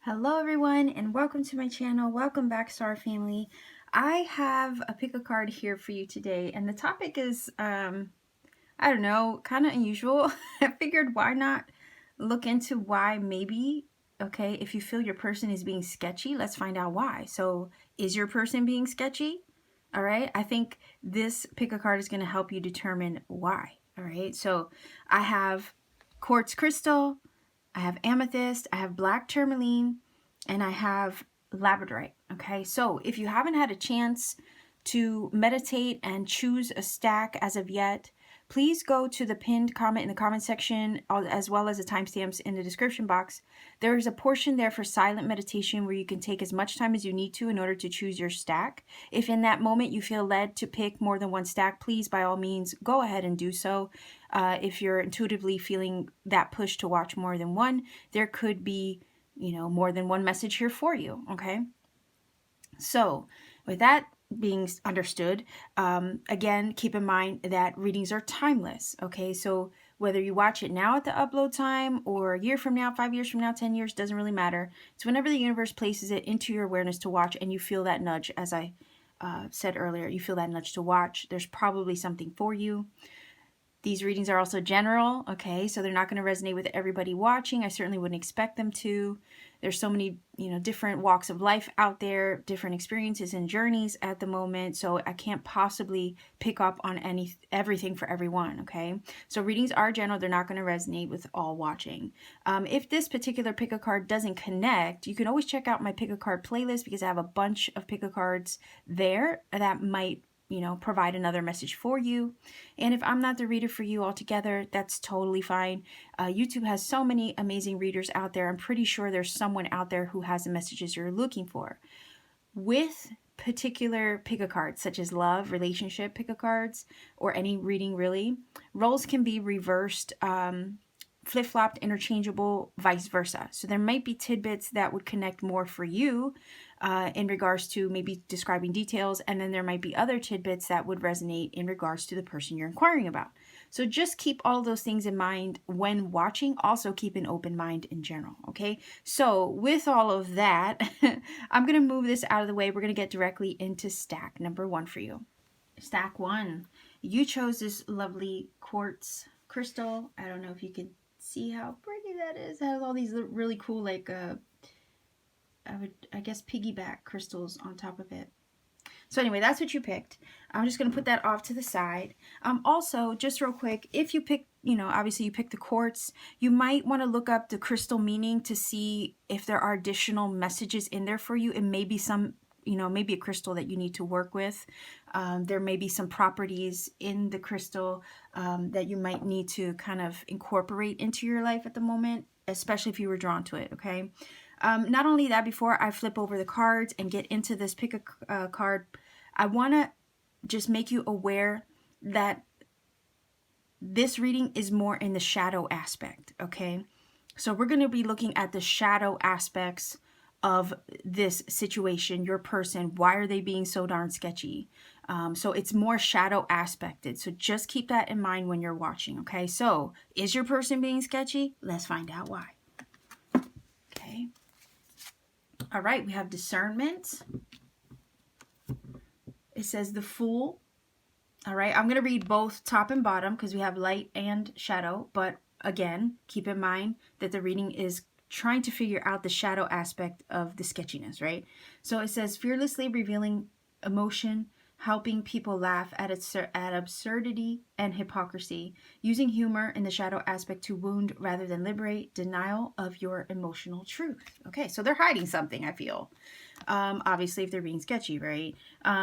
Hello everyone and welcome to my channel. Welcome back, Star Family. I have a pick a card here for you today, and the topic is I don't know, kind of unusual. I figured why not look into why maybe, okay, if you feel your person is being sketchy, let's find out why. So is your person being sketchy? All right, I think this pick a card is going to help you determine why. All right, so I have quartz crystal, I have amethyst, I have black tourmaline, and I have labradorite. Okay, so if you haven't had a chance to meditate and choose a stack as of yet, please go to the pinned comment in the comment section, as well as the timestamps in the description box. There is a portion there for silent meditation where you can take as much time as you need to in order to choose your stack. If in that moment you feel led to pick more than one stack, please by all means go ahead and do so. If you're intuitively feeling that push to watch more than one, there could be, more than one message here for you. Okay, so with that being understood, again, keep in mind that readings are timeless. Okay, so whether you watch it now at the upload time or a year from now, 5 years from now, 10 years, doesn't really matter. It's whenever the universe places it into your awareness to watch and you feel that nudge, as I said earlier, you feel that nudge to watch, there's probably something for you. These readings are also general, okay, so they're not going to resonate with everybody watching. I certainly wouldn't expect them to. There's so many, different walks of life out there, different experiences and journeys at the moment, so I can't possibly pick up on everything for everyone, okay? So readings are general. They're not going to resonate with all watching. If this particular pick a card doesn't connect, you can always check out my pick a card playlist because I have a bunch of pick a cards there that might provide another message for you. And if I'm not the reader for you altogether, that's totally fine. YouTube has so many amazing readers out there. I'm pretty sure there's someone out there who has the messages you're looking for. With particular pick a cards, such as love, relationship pick a cards, or any reading really, roles can be reversed, flip-flopped, interchangeable, vice versa. So there might be tidbits that would connect more for you in regards to maybe describing details, and then there might be other tidbits that would resonate in regards to the person you're inquiring about. So just keep all those things in mind when watching. Also keep an open mind in general, okay? So with all of that, I'm going to move this out of the way. We're going to get directly into stack number 1 for you. Stack 1. You chose this lovely quartz crystal. I don't know if you can see how pretty that is. It has all these really cool, like, I guess piggyback crystals on top of it. So anyway, that's what you picked. I'm just going to put that off to the side. Also, just real quick, if you pick, obviously you pick the quartz, you might want to look up the crystal meaning to see if there are additional messages in there for you. It may be some, maybe a crystal that you need to work with. There may be some properties in the crystal that you might need to kind of incorporate into your life at the moment, especially if you were drawn to it, okay? Not only that, before I flip over the cards and get into this pick a card, I want to just make you aware that this reading is more in the shadow aspect, okay? So we're going to be looking at the shadow aspects of this situation, your person. Why are they being so darn sketchy? So it's more shadow aspected. So just keep that in mind when you're watching, okay? So is your person being sketchy? Let's find out why. Okay. All right, we have discernment. It says the Fool. All right, I'm going to read both top and bottom because we have light and shadow. But again, keep in mind that the reading is trying to figure out the shadow aspect of the sketchiness, right? So it says fearlessly revealing emotion, helping people laugh at absurdity and hypocrisy, using humor in the shadow aspect to wound rather than liberate, denial of your emotional truth. Okay, so they're hiding something, I feel. Obviously, if they're being sketchy, right?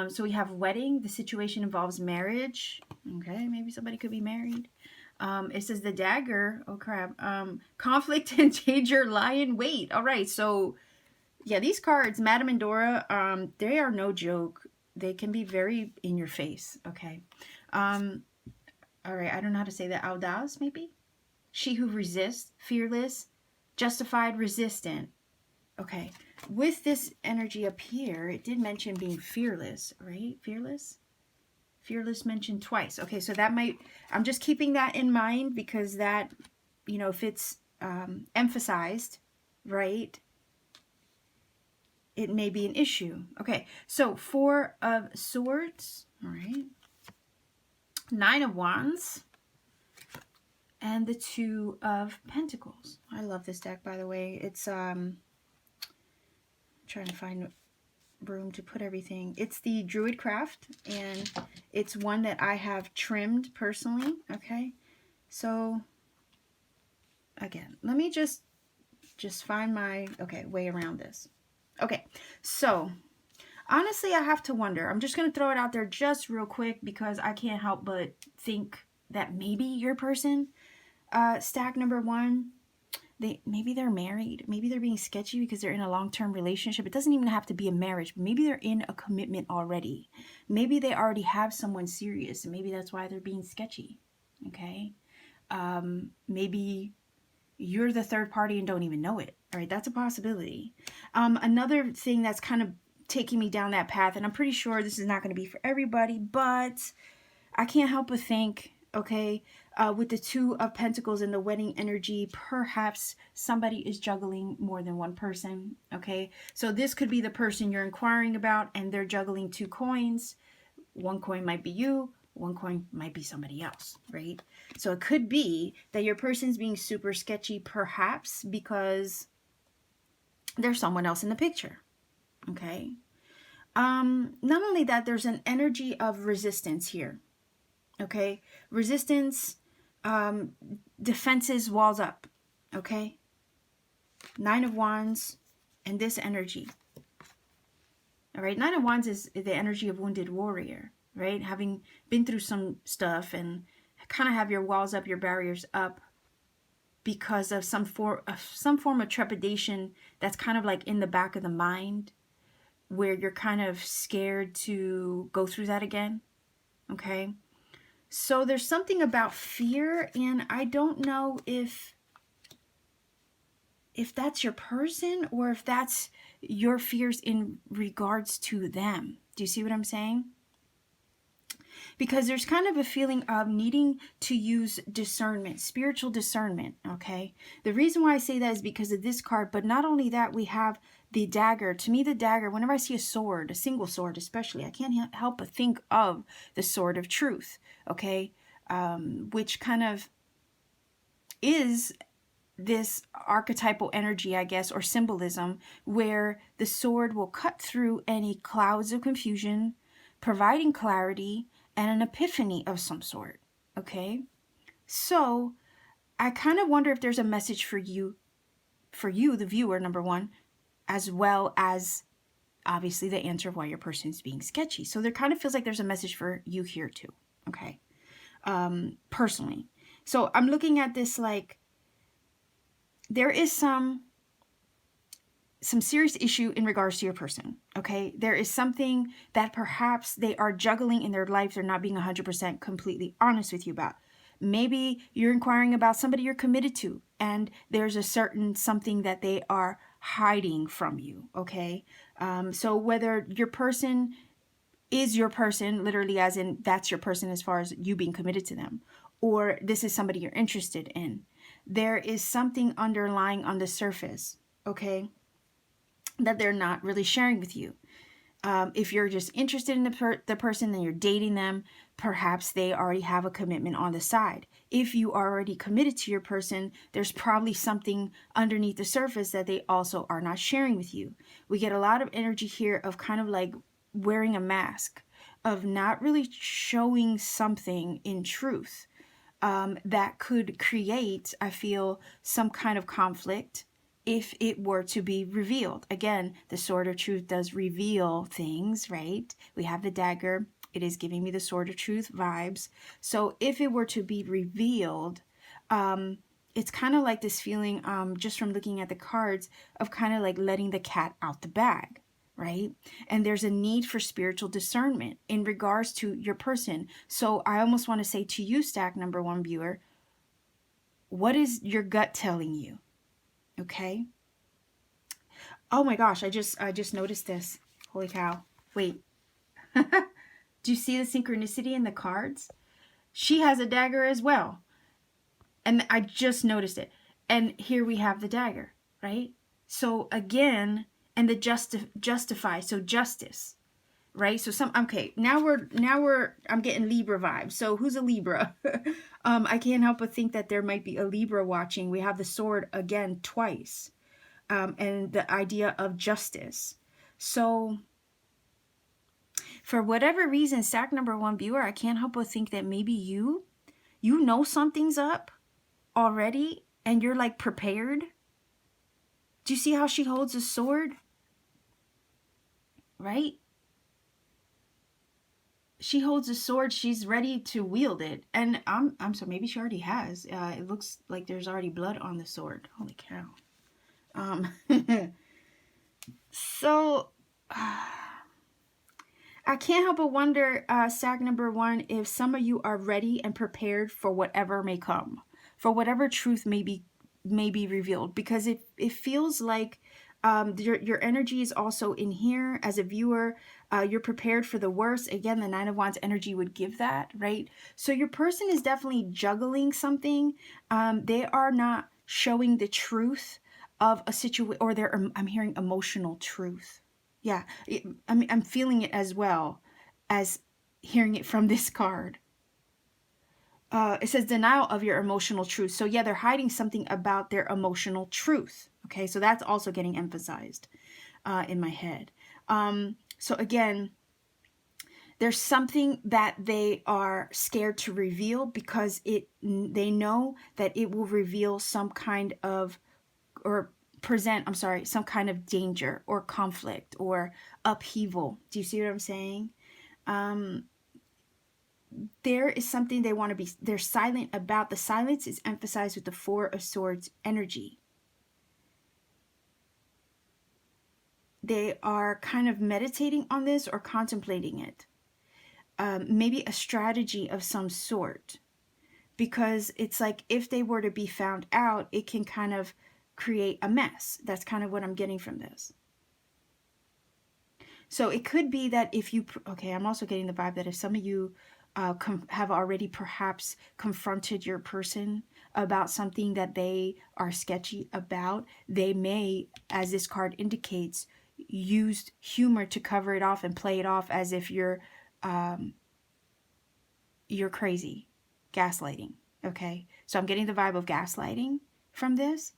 So we have wedding. The situation involves marriage. Okay, maybe somebody could be married. It says the dagger. Oh, crap. Conflict and danger lie in wait. All right, so yeah, these cards, Madame and Dora, they are no joke. They can be very in your face, okay? All right, I don't know how to say that. Audace, maybe? She who resists, fearless, justified, resistant. Okay, with this energy up here, it did mention being fearless, right? Fearless? Fearless mentioned twice. Okay, so that might, I'm just keeping that in mind because that, you know, if it's emphasized, right, it may be an issue. Okay, so 4 of Swords, all right, 9 of Wands, and the 2 of Pentacles. I love this deck, by the way. It's trying to find room to put everything. It's the Druid Craft, and it's one that I have trimmed personally. Okay, so again, let me just find my way around this. Okay, so honestly, I have to wonder. I'm just going to throw it out there just real quick because I can't help but think that maybe your person, stack number 1, maybe they're married. Maybe they're being sketchy because they're in a long-term relationship. It doesn't even have to be a marriage, but maybe they're in a commitment already. Maybe they already have someone serious, and maybe that's why they're being sketchy. Okay? Maybe you're the third party and don't even know it. All right, that's a possibility. Another thing that's kind of taking me down that path, and I'm pretty sure this is not going to be for everybody, but I can't help but think, okay, with the 2 of Pentacles and the wedding energy, perhaps somebody is juggling more than one person, okay? So this could be the person you're inquiring about, and they're juggling 2 coins. One coin might be you, one coin might be somebody else, right? So it could be that your person's being super sketchy, perhaps because there's someone else in the picture, okay? Not only that, there's an energy of resistance here, okay? Resistance, defenses, walls up, okay? 9 of Wands and this energy. All right, 9 of Wands is the energy of wounded warrior, right? Having been through some stuff and kind of have your walls up, your barriers up because of some form of trepidation that's kind of like in the back of the mind where you're kind of scared to go through that again, okay? So there's something about fear, and I don't know if that's your person or if that's your fears in regards to them. Do you see what I'm saying? Because there's kind of a feeling of needing to use discernment, spiritual discernment, okay? The reason why I say that is because of this card, but not only that, we have the dagger. To me, the dagger, whenever I see a sword, a single sword especially, I can't help but think of the sword of truth, okay? Which kind of is this archetypal energy, I guess, or symbolism, where the sword will cut through any clouds of confusion, providing clarity and an epiphany of some sort, okay? So I kind of wonder if there's a message for you, the viewer, number 1, as well as obviously the answer of why your person is being sketchy. So there kind of feels like there's a message for you here too, okay? Personally. So I'm looking at this like there is some serious issue in regards to your person, okay? There is something that perhaps they are juggling in their life. They're not being 100% completely honest with you about. Maybe you're inquiring about somebody you're committed to, and there's a certain something that they are hiding from you, okay? So whether your person is your person, literally as in that's your person as far as you being committed to them, or this is somebody you're interested in, there is something underlying on the surface, okay, that they're not really sharing with you. If you're just interested in the person, then you're dating them, perhaps they already have a commitment on the side. If you are already committed to your person, there's probably something underneath the surface that they also are not sharing with you. We get a lot of energy here of kind of like wearing a mask, of not really showing something in truth, that could create, I feel, some kind of conflict if it were to be revealed. Again, the sword of truth does reveal things, right? We have the dagger. It is giving me the sword of truth vibes. So if it were to be revealed, it's kind of like this feeling, just from looking at the cards, of kind of like letting the cat out the bag, right? And there's a need for spiritual discernment in regards to your person. So I almost want to say to you, stack number 1 viewer, what is your gut telling you? Okay. Oh my gosh, I just noticed this. Holy cow. Wait. Do you see the synchronicity in the cards? She has a dagger as well. And I just noticed it. And here we have the dagger, right? So again, and the justify, so justice, right? So okay, I'm getting Libra vibes. So who's a Libra? I can't help but think that there might be a Libra watching. We have the sword again twice. And the idea of justice. So for whatever reason, stack number 1 viewer, I can't help but think that maybe you know something's up already and you're like prepared. Do you see how she holds a sword? Right? She holds a sword, she's ready to wield it. And I'm so maybe she already has. It looks like there's already blood on the sword. Holy cow. So I can't help but wonder, stack number 1, if some of you are ready and prepared for whatever may come, for whatever truth may be revealed, because it feels like your energy is also in here as a viewer. You're prepared for the worst. Again, the 9 of Wands energy would give that, right? So your person is definitely juggling something. They are not showing the truth of a situation, or I'm hearing emotional truth. Yeah, I'm feeling it as well as hearing it from this card. It says denial of your emotional truth. So yeah, they're hiding something about their emotional truth. Okay, so that's also getting emphasized in my head. So again, there's something that they are scared to reveal because they know that it will reveal some kind of, or present, some kind of danger or conflict or upheaval. Do you see what I'm saying? There is something they want to be, they're silent about. The silence is emphasized with the 4 of Swords energy. They are kind of meditating on this or contemplating it. Maybe a strategy of some sort. Because it's like if they were to be found out, it can kind of create a mess. That's kind of what I'm getting from this. So it could be that if you, okay, I'm also getting the vibe that if some of you have already perhaps confronted your person about something that they are sketchy about, they may, as this card indicates, use humor to cover it off and play it off as if you're crazy. Gaslighting. Okay, so I'm getting the vibe of gaslighting from this.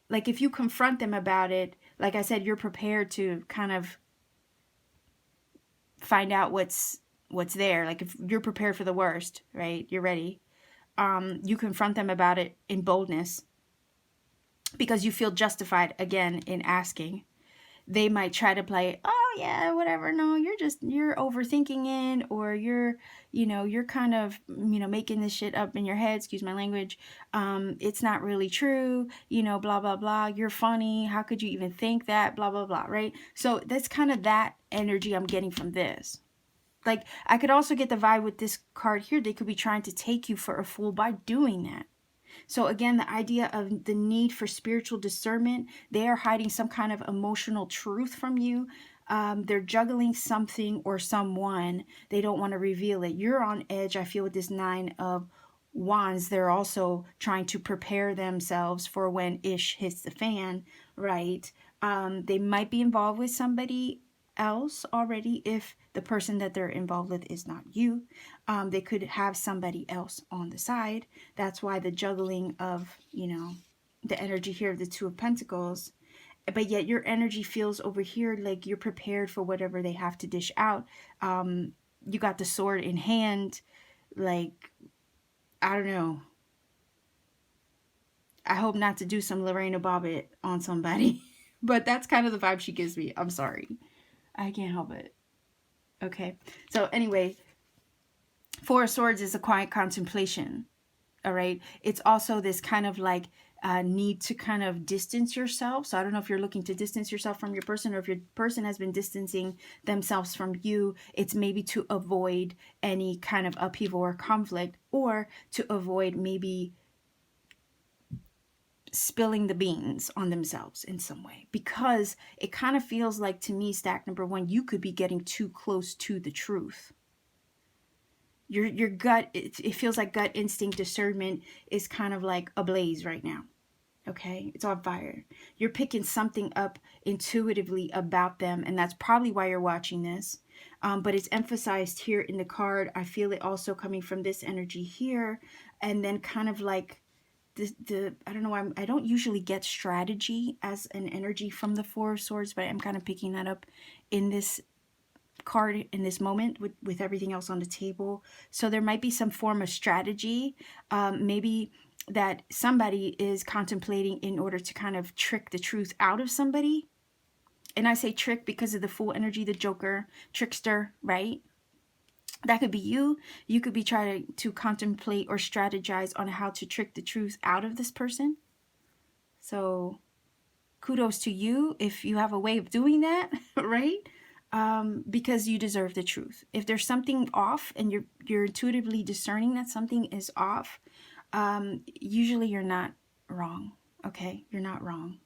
Like if you confront them about it, like I said, you're prepared to kind of find out what's there. Like if you're prepared for the worst, right? You're ready. You confront them about it in boldness because you feel justified again in asking. They might try to play, oh yeah, whatever. No, you're overthinking it, or you're kind of, making this shit up in your head. Excuse my language. It's not really true, blah, blah, blah. You're funny. How could you even think that? Blah, blah, blah. Right. So that's kind of that energy I'm getting from this. Like I could also get the vibe with this card here. They could be trying to take you for a fool by doing that. So again, the idea of the need for spiritual discernment, they are hiding some kind of emotional truth from you. They're juggling something or someone. They don't want to reveal it. You're on edge, I feel, with this 9 of Wands. They're also trying to prepare themselves for when ish hits the fan, right? They might be involved with somebody else already if the person that they're involved with is not you. They could have somebody else on the side. That's why the juggling of, the energy here of the 2 of Pentacles. But yet your energy feels over here like you're prepared for whatever they have to dish out. You got the sword in hand. Like, I don't know. I hope not to do some Lorena Bobbitt on somebody. But that's kind of the vibe she gives me. I'm sorry. I can't help it. Okay. So anyway, 4 of Swords is a quiet contemplation. All right. It's also this kind of like need to kind of distance yourself. So I don't know if you're looking to distance yourself from your person, or if your person has been distancing themselves from you. It's maybe to avoid any kind of upheaval or conflict, or to avoid maybe spilling the beans on themselves in some way, because it kind of feels like, to me, stack number one, you could be getting too close to the truth. Your gut, it feels like gut instinct discernment is kind of like ablaze right now. Okay, it's on fire. You're picking something up intuitively about them, and that's probably why you're watching this. But it's emphasized here in the card. I feel it also coming from this energy here, and then kind of like the I don't know, I don't usually get strategy as an energy from the Four of Swords, but I'm kind of picking that up in this card in this moment with everything else on the table. So there might be some form of strategy, maybe that somebody is contemplating in order to kind of trick the truth out of somebody. And I say trick because of the Fool energy, the Joker, trickster, right? That could be you. You could be trying to contemplate or strategize on how to trick the truth out of this person. So kudos to you if you have a way of doing that, right? Because you deserve the truth. If there's something off and you're intuitively discerning that something is off, usually you're not wrong. Okay, you're not wrong.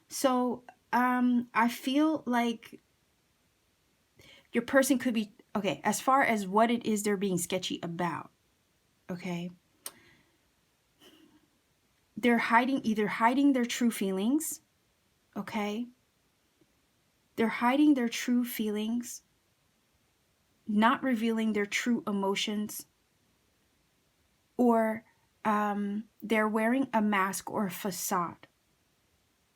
So I feel like your person could be, okay, as far as what it is they're being sketchy about, okay, they're either hiding their true feelings, okay, they're hiding their true feelings, not revealing their true emotions, or they're wearing a mask or a facade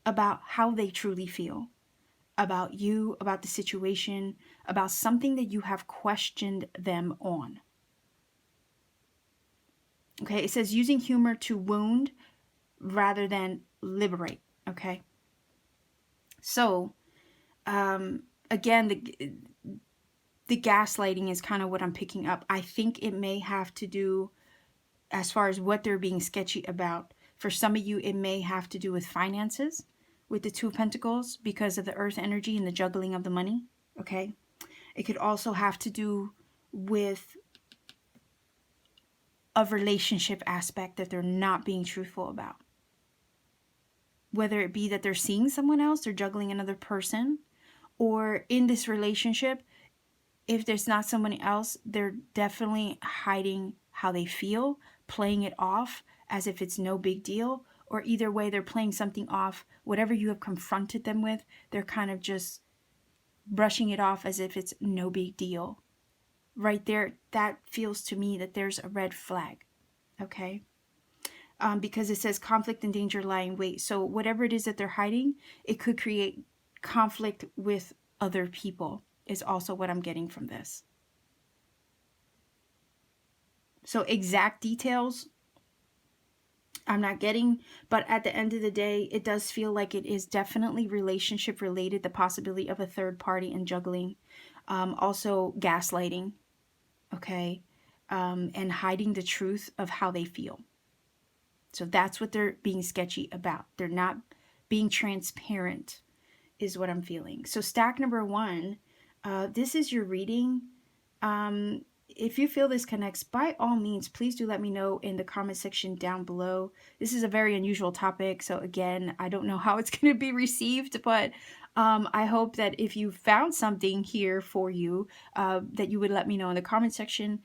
about how they truly feel about you, about the situation, about something that you have questioned them on. Okay, it says using humor to wound rather than liberate. Okay, so again, the gaslighting is kind of what I'm picking up. I think it may have to do, as far as what they're being sketchy about, for some of you, it may have to do with finances, with the Two of Pentacles, because of the earth energy and the juggling of the money. Okay, it could also have to do with a relationship aspect that they're not being truthful about. Whether it be that they're seeing someone else, they're juggling another person, or in this relationship, if there's not someone else, they're definitely hiding how they feel, playing it off as if it's no big deal, or either way, they're playing something off. Whatever you have confronted them with, they're kind of just brushing it off as if it's no big deal. Right there, that feels to me that there's a red flag, okay? Because it says conflict and danger lie in wait. So whatever it is that they're hiding, it could create conflict with other people, is also what I'm getting from this. So exact details I'm not getting, but at the end of the day, it does feel like it is definitely relationship related, the possibility of a third party and juggling. Also gaslighting, okay, and hiding the truth of how they feel. So that's what they're being sketchy about. They're not being transparent, is what I'm feeling. So stack number one, this is your reading. If you feel this connects, by all means, please do let me know in the comment section down below. This is a very unusual topic, so again, I don't know how it's going to be received, but I hope that if you found something here for you, that you would let me know in the comment section.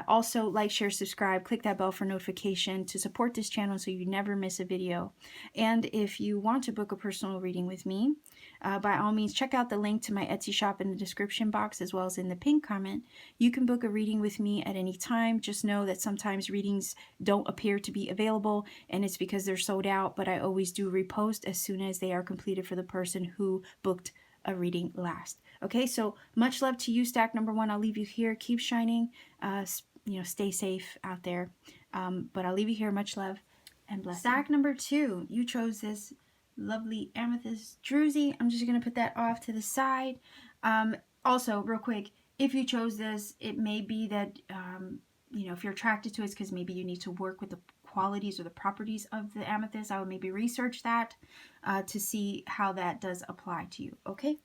Also, like, share, subscribe, click that bell for notification to support this channel so you never miss a video. And if you want to book a personal reading with me, by all means, check out the link to my Etsy shop in the description box, as well as in the pinned comment. You can book a reading with me at any time. Just know that sometimes readings don't appear to be available, and it's because they're sold out, but I always do repost as soon as they are completed for the person who booked a reading last. Okay, so much love to you, stack number one. I'll leave you here. Keep shining. Stay safe out there. But I'll leave you here. Much love and blessing. Stack number two, you chose this lovely amethyst druzy. I'm just going to put that off to the side. Also, real quick, if you chose this, it may be that, if you're attracted to it, it's because maybe you need to work with the qualities or the properties of the amethyst. I would maybe research that to see how that does apply to you. Okay,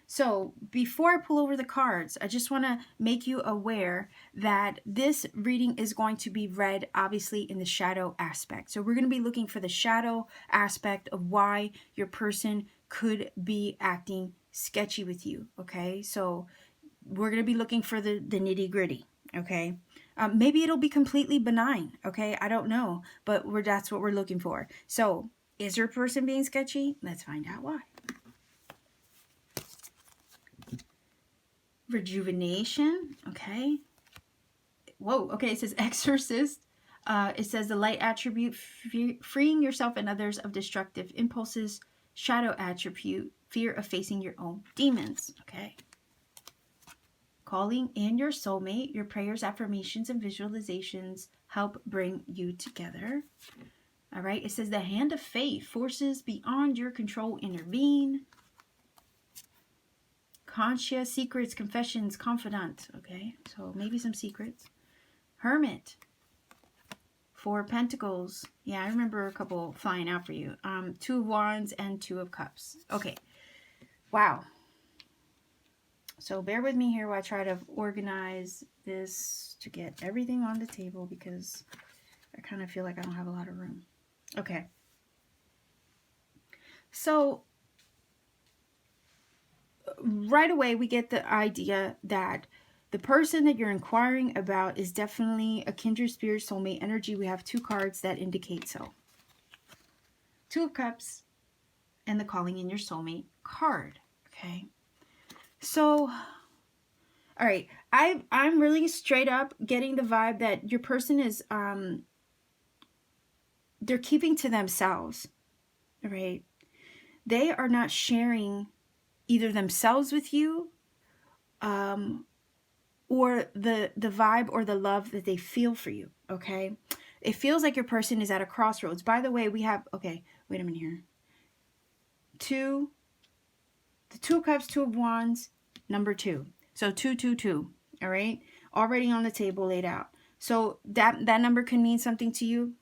So before I pull over the cards, I just want to make you aware that this reading is going to be read obviously in the shadow aspect. So we're going to be looking for the shadow aspect of why your person could be acting sketchy with you. Okay, so we're going to be looking for the nitty gritty. Okay, maybe it'll be completely benign. Okay, I don't know, but that's what we're looking for. So is your person being sketchy? Let's find out why. Rejuvenation. Okay. Whoa. Okay. It says exorcist. It says the light attribute, freeing yourself and others of destructive impulses. Shadow attribute, fear of facing your own demons. Okay. Calling in your soulmate. Your prayers, affirmations, and visualizations help bring you together. All right. It says the hand of faith, forces beyond your control intervene. Conscious, secrets, confessions, confidant. Okay, so maybe some secrets. Hermit. 4 Pentacles. Yeah, I remember a couple flying out for you. 2 of Wands and 2 of Cups. Okay, wow. So bear with me here while I try to organize this to get everything on the table because I kind of feel like I don't have a lot of room. Okay. So right away we get the idea that the person that you're inquiring about is definitely a kindred spirit, soulmate energy. We have 2 cards that indicate so. 2 of Cups and the calling in your soulmate card. Okay. So, all right. I'm really straight up getting the vibe that your person is, they're keeping to themselves. All right. They are not sharing either themselves with you, or the vibe or the love that they feel for you. Okay. It feels like your person is at a crossroads. By the way, we have, okay, wait a minute here. The 2 of Cups, 2 of Wands, number 2. So 2, 2, 2. All right. Already on the table laid out. So that number can mean something to you.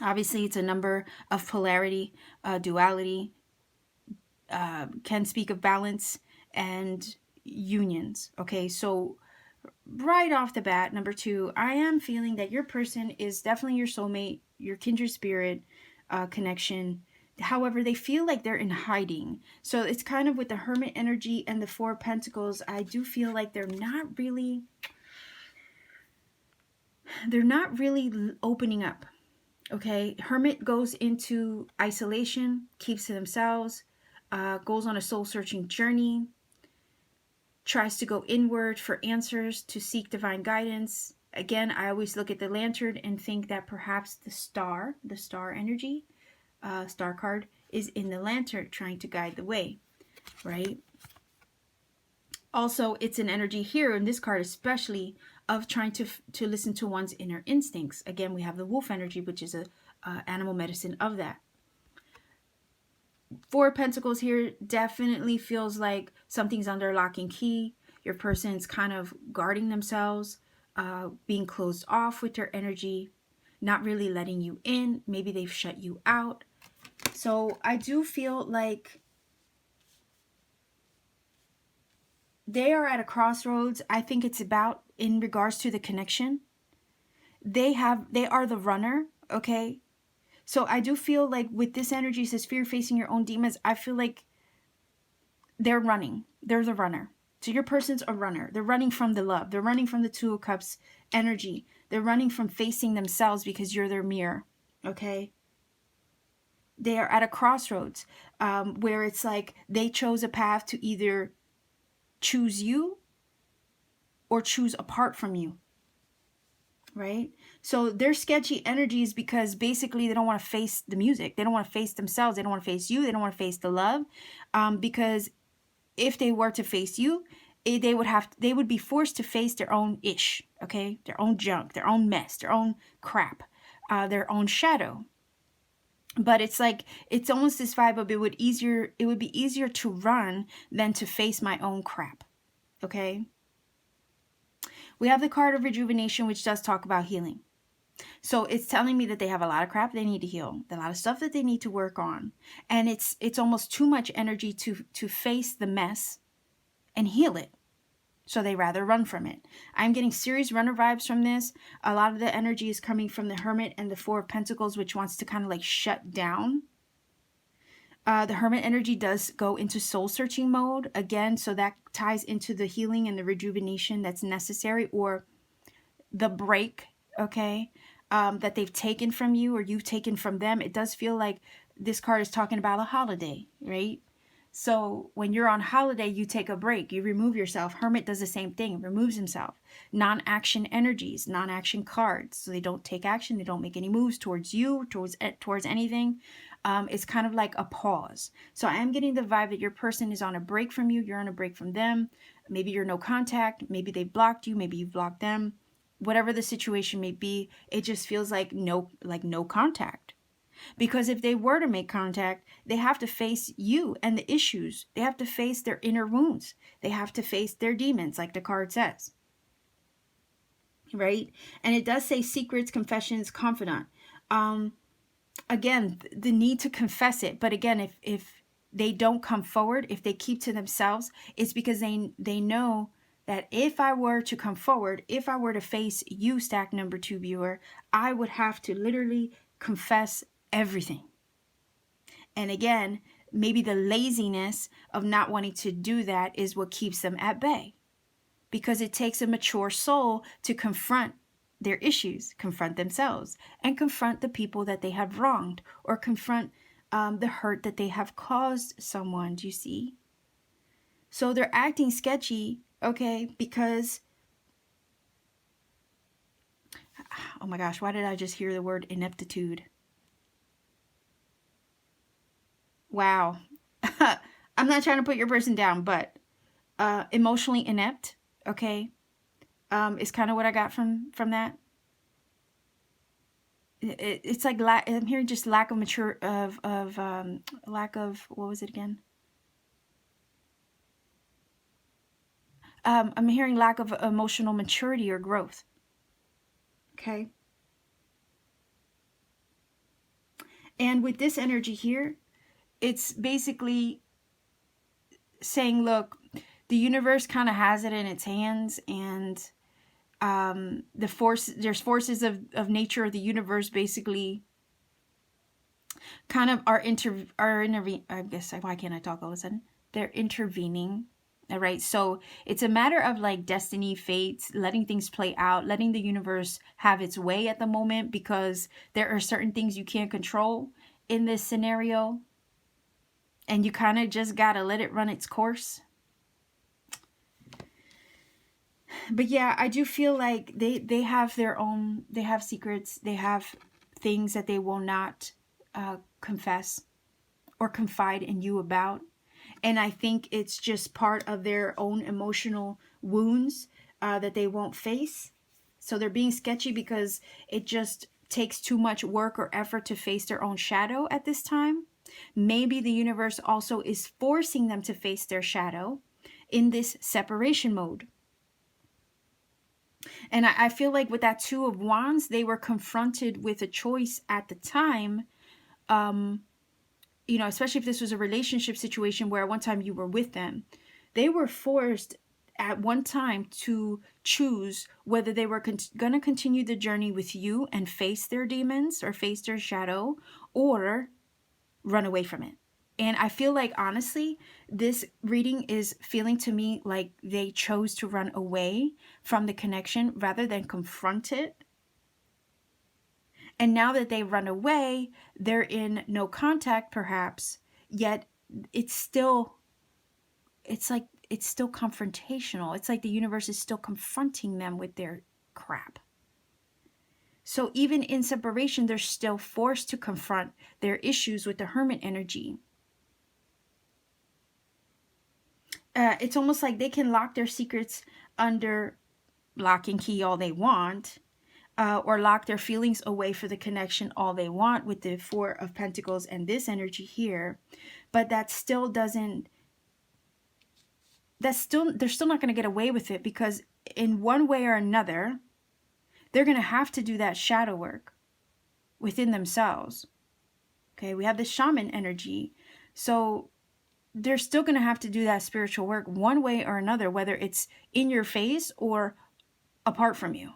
Obviously, it's a number of polarity, duality, can speak of balance and unions. Okay, so right off the bat, number 2, I am feeling that your person is definitely your soulmate, your kindred spirit connection. However, they feel like they're in hiding. So it's kind of with the Hermit energy and the 4 of Pentacles, I do feel like they're not really opening up. Okay, Hermit goes into isolation, keeps to themselves, goes on a soul-searching journey, tries to go inward for answers, to seek divine guidance. Again, I always look at the lantern and think that perhaps the star energy, star card, is in the lantern trying to guide the way, right? Also, it's an energy here in this card especially of trying to listen to one's inner instincts. Again, we have the wolf energy, which is a animal medicine of that. 4 of Pentacles here definitely feels like something's under lock and key. Your person's kind of guarding themselves, being closed off with their energy, not really letting you in. Maybe they've shut you out. So I do feel like they are at a crossroads. I think it's about in regards to the connection. They are the runner, okay? So I do feel like with this energy, it says fear facing your own demons. I feel like they're running. They're the runner. So your person's a runner. They're running from the love. They're running from the 2 of Cups energy. They're running from facing themselves because you're their mirror, okay? They are at a crossroads where it's like they chose a path to either choose you or choose apart from you, right? So their sketchy energy is because basically they don't want to face the music. They don't want to face themselves. They don't want to face you. They don't want to face the love, because if they were to face you, they would be forced to face their own ish, okay? Their own junk, their own mess, their own crap, their own shadow. But it's like, it's almost this vibe of it would be easier to run than to face my own crap, okay? We have the card of rejuvenation, which does talk about healing. So it's telling me that they have a lot of crap they need to heal, a lot of stuff that they need to work on. And it's almost too much energy to face the mess and heal it. So they rather run from it. I'm getting serious runner vibes from this. A lot of the energy is coming from the Hermit and the Four of Pentacles, which wants to kind of like shut down. The Hermit energy does go into soul searching mode again. So that ties into the healing and the rejuvenation that's necessary, or the break, okay, that they've taken from you or you've taken from them. It does feel like this card is talking about a holiday, right? So when you're on holiday, you take a break, you remove yourself. Hermit does the same thing, removes himself. Non-action energies, non-action cards. So they don't take action, they don't make any moves towards you, towards anything. It's kind of like a pause. So I am getting the vibe that your person is on a break from you, you're on a break from them. Maybe you're no contact, maybe they blocked you, maybe you've blocked them. Whatever the situation may be, it just feels like no contact. Because if they were to make contact, they have to face you and the issues. They have to face their inner wounds. They have to face their demons, like the card says. Right? And it does say secrets, confessions, confidant. Again, the need to confess it. But again, if they don't come forward, if they keep to themselves, it's because they know that if I were to come forward, if I were to face you, stack number 2 viewer, I would have to literally confess everything. And again, maybe the laziness of not wanting to do that is what keeps them at bay. Because it takes a mature soul to confront their issues, confront themselves, and confront the people that they have wronged, or confront the hurt that they have caused someone. Do you see? So they're acting sketchy, okay, because, oh my gosh, why did I just hear the word ineptitude? Wow. I'm not trying to put your person down, but emotionally inept, okay, is kind of what I got from that. It's like I'm hearing just lack of lack of, what was it again? I'm hearing lack of emotional maturity or growth. Okay. And with this energy here, it's basically saying, look, the universe kind of has it in its hands, and there's forces of nature, the universe basically kind of are intervening. I guess, why can't I talk all of a sudden? They're intervening. All right, so it's a matter of like destiny, fates, letting things play out, letting the universe have its way at the moment, because there are certain things you can't control in this scenario, and you kind of just gotta let it run its course. But yeah, I do feel like they have their own, they have secrets, they have things that they will not confess or confide in you about. And I think it's just part of their own emotional wounds that they won't face. So they're being sketchy because it just takes too much work or effort to face their own shadow at this time. Maybe the universe also is forcing them to face their shadow in this separation mode. And I feel like with that 2 of Wands, they were confronted with a choice at the time. You know, especially if this was a relationship situation where at one time you were with them, they were forced at one time to choose whether they were going to continue the journey with you and face their demons or face their shadow, or run away from it. And I feel like, honestly, this reading is feeling to me like they chose to run away from the connection rather than confront it. And now that they run away, they're in no contact perhaps, yet it's still confrontational. It's like the universe is still confronting them with their crap. So even in separation, they're still forced to confront their issues with the Hermit energy. It's almost like they can lock their secrets under lock and key all they want, or lock their feelings away for the connection all they want with the 4 of Pentacles and this energy here. But that still doesn't, they're still not going to get away with it, because in one way or another, they're going to have to do that shadow work within themselves. Okay, we have the shaman energy. So they're still going to have to do that spiritual work one way or another, whether it's in your face or apart from you.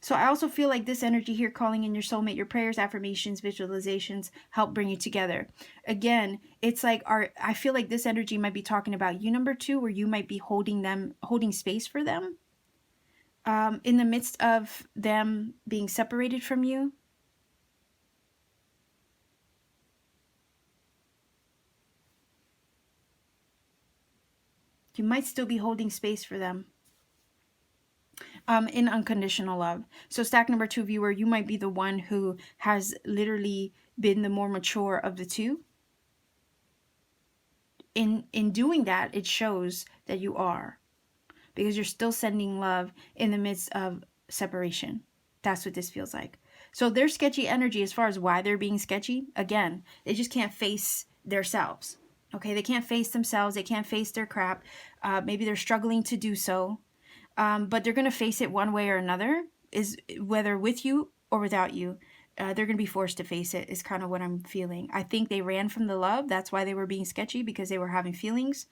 So I also feel like this energy here, calling in your soulmate, your prayers, affirmations, visualizations help bring you together. Again, it's like I feel like this energy might be talking about you, number 2, where you might be holding space for them in the midst of them being separated from you. You might still be holding space for them. In unconditional love. So stack number 2, viewer, you might be the one who has literally been the more mature of the two. In doing that, it shows that you are, because you're still sending love in the midst of separation. That's what this feels like. So their sketchy energy, as far as why they're being sketchy, again, they just can't face themselves. Okay, they can't face themselves. They can't face their crap. Maybe they're struggling to do so. But they're going to face it one way or another, is whether with you or without you. They're going to be forced to face it, is kind of what I'm feeling. I think they ran from the love. That's why they were being sketchy, because they were having feelings.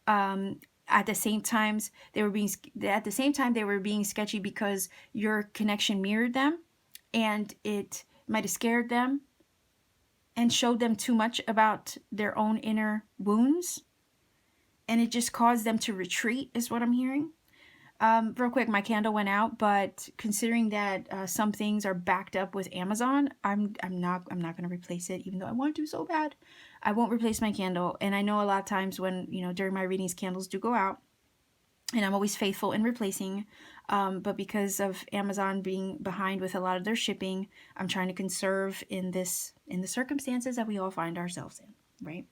At the same time, they were being sketchy because your connection mirrored them, and it might have scared them and showed them too much about their own inner wounds, and it just caused them to retreat, is what I'm hearing. Real quick, my candle went out, but considering that some things are backed up with Amazon, I'm not going to replace it, even though I want to so bad. I won't replace my candle. And I know a lot of times when, during my readings, candles do go out, and I'm always faithful in replacing. But because of Amazon being behind with a lot of their shipping, I'm trying to conserve in the circumstances that we all find ourselves in, right?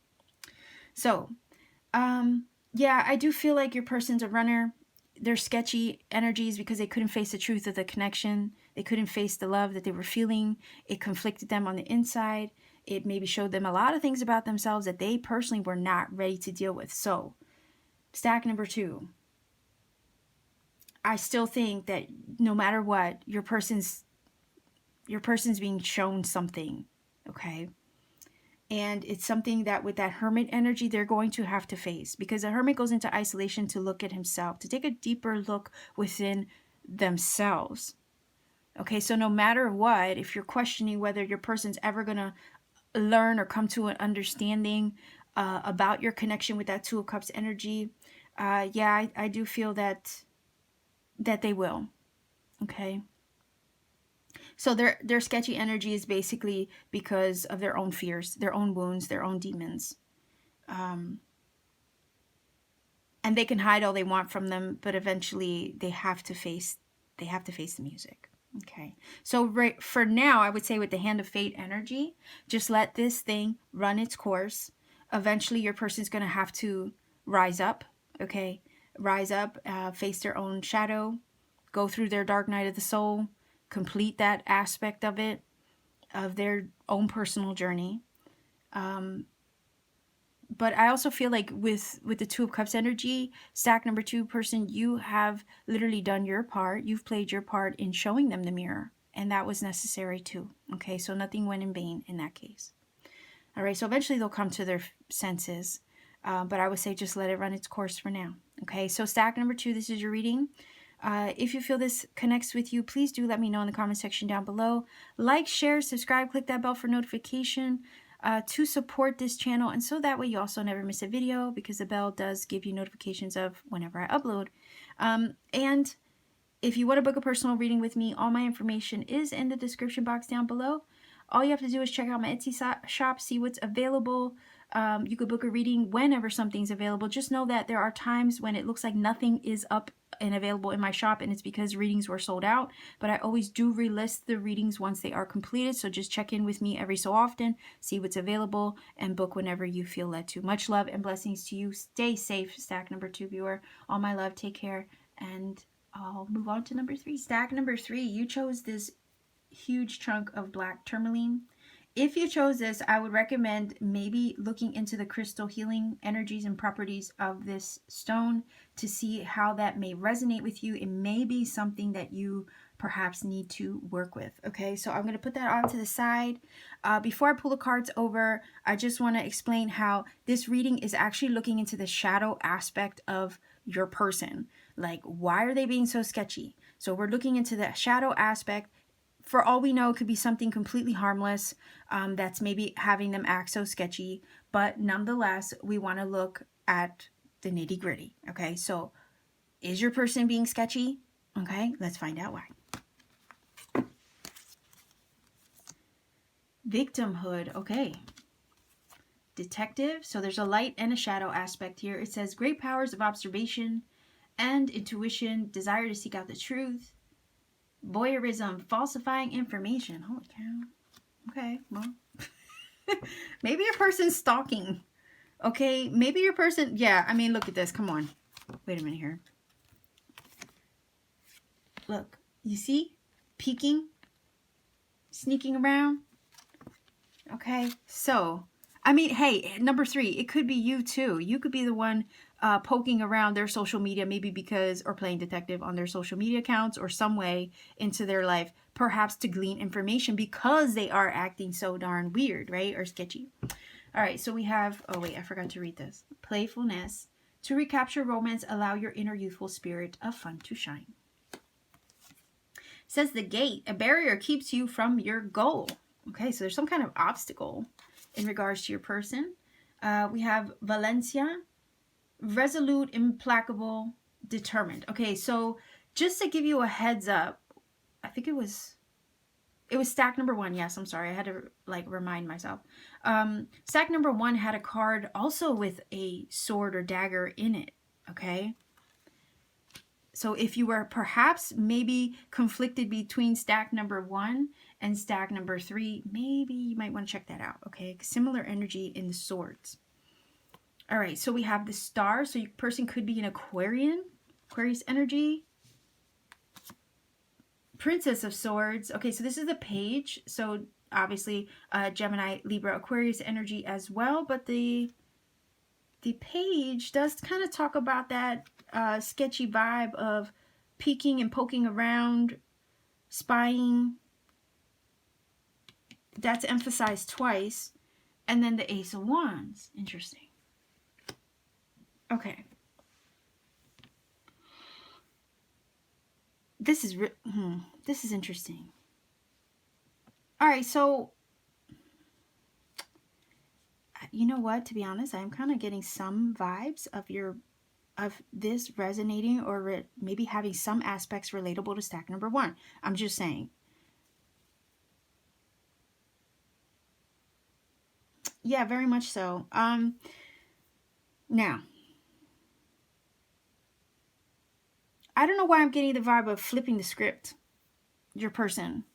So, yeah, I do feel like your person's a runner. They're sketchy energies because they couldn't face the truth of the connection. They couldn't face the love that they were feeling. It conflicted them on the inside. It maybe showed them a lot of things about themselves that they personally were not ready to deal with. So, stack number 2. I still think that no matter what, your person's being shown something, okay? And it's something that with that hermit energy, they're going to have to face, because a hermit goes into isolation to look at himself, to take a deeper look within themselves. Okay, so no matter what, if you're questioning whether your person's ever going to learn or come to an understanding about your connection with that 2 of Cups energy, yeah, I do feel that they will. Okay. So their sketchy energy is basically because of their own fears, their own wounds, their own demons. And they can hide all they want from them, but eventually they have to face the music. Okay. So right for now, I would say with the Hand of Fate energy, just let this thing run its course. Eventually your person's going to have to rise up, okay? Rise up, face their own shadow, go through their dark night of the soul, complete that aspect of it, of their own personal journey. But I also feel like with the 2 of Cups energy, stack number 2 person, you have literally done your part. You've played your part in showing them the mirror. And that was necessary too. Okay, so nothing went in vain in that case. All right, so eventually they'll come to their senses. But I would say just let it run its course for now. Okay, so stack number 2, this is your reading. If you feel this connects with you, please do let me know in the comment section down below. Like, share, subscribe, click that bell for notification to support this channel. And so that way you also never miss a video, because the bell does give you notifications of whenever I upload. And if you want to book a personal reading with me, all my information is in the description box down below. All you have to do is check out my Etsy shop, see what's available. You could book a reading whenever something's available. Just know that there are times when it looks like nothing is up and available in my shop, and it's because readings were sold out. But I always do relist the readings once they are completed, so just check in with me every so often, see what's available, and book whenever you feel led to. Much love and blessings to you. Stay safe, stack number 2 viewer. All my love, take care, and I'll move on to number 3. Stack number 3, you chose this huge chunk of black tourmaline. If you chose this, I would recommend maybe looking into the crystal healing energies and properties of this stone to see how that may resonate with you. It may be something that you perhaps need to work with. Okay, so I'm going to put that on to the side. Before I pull the cards over, I just want to explain how this reading is actually looking into the shadow aspect of your person. Like, why are they being so sketchy? So we're looking into the shadow aspect. For all we know, it could be something completely harmless that's maybe having them act so sketchy. But nonetheless, we want to look at the nitty gritty. Okay, so is your person being sketchy? Okay, let's find out why. Victimhood. Okay. Detective. So there's a light and a shadow aspect here. It says great powers of observation and intuition, desire to seek out the truth, voyeurism, falsifying information. Holy cow. Okay, well, maybe your person's stalking. Okay, maybe your person, yeah, I mean, look at this. Come on. Wait a minute here. Look, you see? Peeking, sneaking around. Okay, so, I mean, hey, number 3, it could be you too. You could be the one poking around their social media, maybe because, or playing detective on their social media accounts or some way into their life, perhaps to glean information because they are acting so darn weird, right? Or sketchy. All right, so we have, oh wait, I forgot to read this. Playfulness. To recapture romance, allow your inner youthful spirit of fun to shine. Says the gate, a barrier keeps you from your goal. Okay, so there's some kind of obstacle in regards to your person. We have Valencia, resolute, implacable, determined. Okay, so just to give you a heads up, I think it was stack number 1. Yes, I'm sorry. I had to like remind myself. Stack number 1 had a card also with a sword or dagger in it. Okay. So if you were perhaps maybe conflicted between stack number 1 and stack number 3, maybe you might want to check that out. Okay. Similar energy in the swords. All right. So we have the star. So your person could be an Aquarius energy. Princess of Swords. Okay, so this is the page. So obviously Gemini, Libra, Aquarius energy as well. But the page does kind of talk about that sketchy vibe of peeking and poking around, spying. That's emphasized twice. And then the Ace of Wands. Interesting. Okay. This is interesting. All right, so you know what? To be honest, I'm kind of getting some vibes of this resonating or maybe having some aspects relatable to stack number 1. I'm just saying. Yeah, very much so. Now, I don't know why I'm getting the vibe of flipping the script. Your person.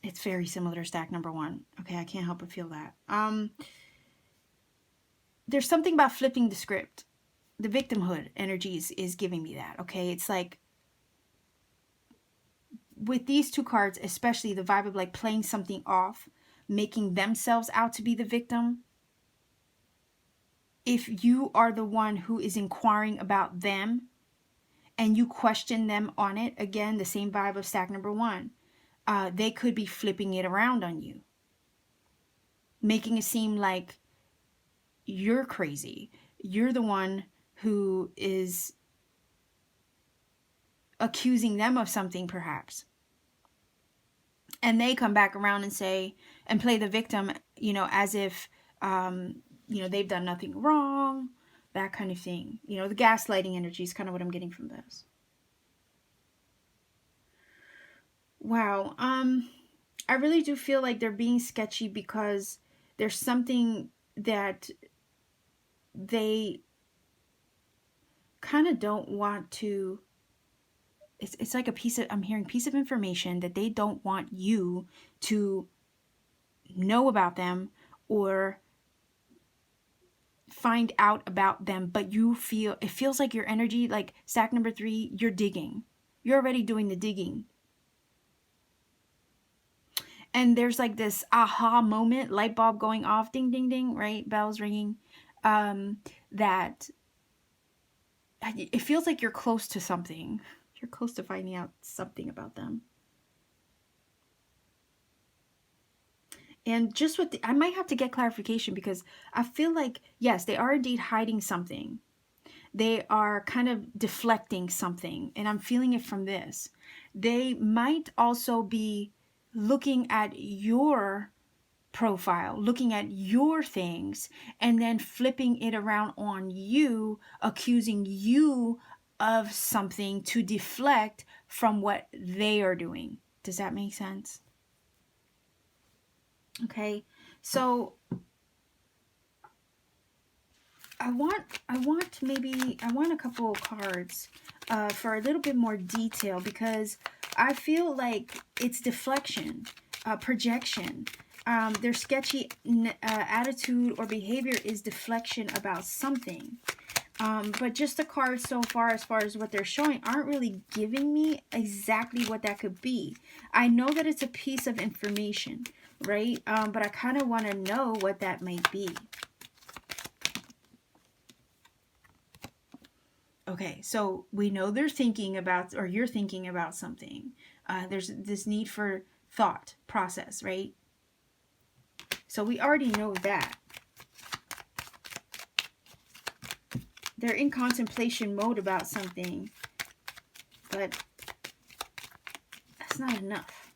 It's very similar to stack number 1. Okay, I can't help but feel that. There's something about flipping the script. The victimhood energy is giving me that. Okay, it's like with these 2 cards, especially the vibe of like playing something off, making themselves out to be the victim. If you are the one who is inquiring about them and you question them on it, again, the same vibe of stack number 1, they could be flipping it around on you, making it seem like you're crazy. You're the one who is accusing them of something, perhaps. And they come back around and say, and play the victim, you know, as if, you know, they've done nothing wrong, that kind of thing. You know, the gaslighting energy is kind of what I'm getting from this. Wow. I really do feel like they're being sketchy because there's something that they kind of don't want to. It's like I'm hearing piece of information that they don't want you to know about them or find out about them, but it feels like your energy, like stack number 3, you're digging. You're already doing the digging. And there's like this aha moment, light bulb going off, ding, ding, ding, right? Bells ringing. That it feels like you're close to something. You're close to finding out something about them. And just with I might have to get clarification, because I feel like, yes, they are indeed hiding something. They are kind of deflecting something, and I'm feeling it from this. They might also be looking at your profile, looking at your things, and then flipping it around on you, accusing you of something to deflect from what they are doing. Does that make sense? Okay, so I want a couple of cards for a little bit more detail, because I feel like it's deflection, projection. Their sketchy attitude or behavior is deflection about something. But just the cards so far, as far as what they're showing, aren't really giving me exactly what that could be. I know that it's a piece of information, right? But I kind of want to know what that may be. Okay, so we know they're thinking about, or you're thinking about something. There's this need for thought process, right? So we already know that. They're in contemplation mode about something, but that's not enough.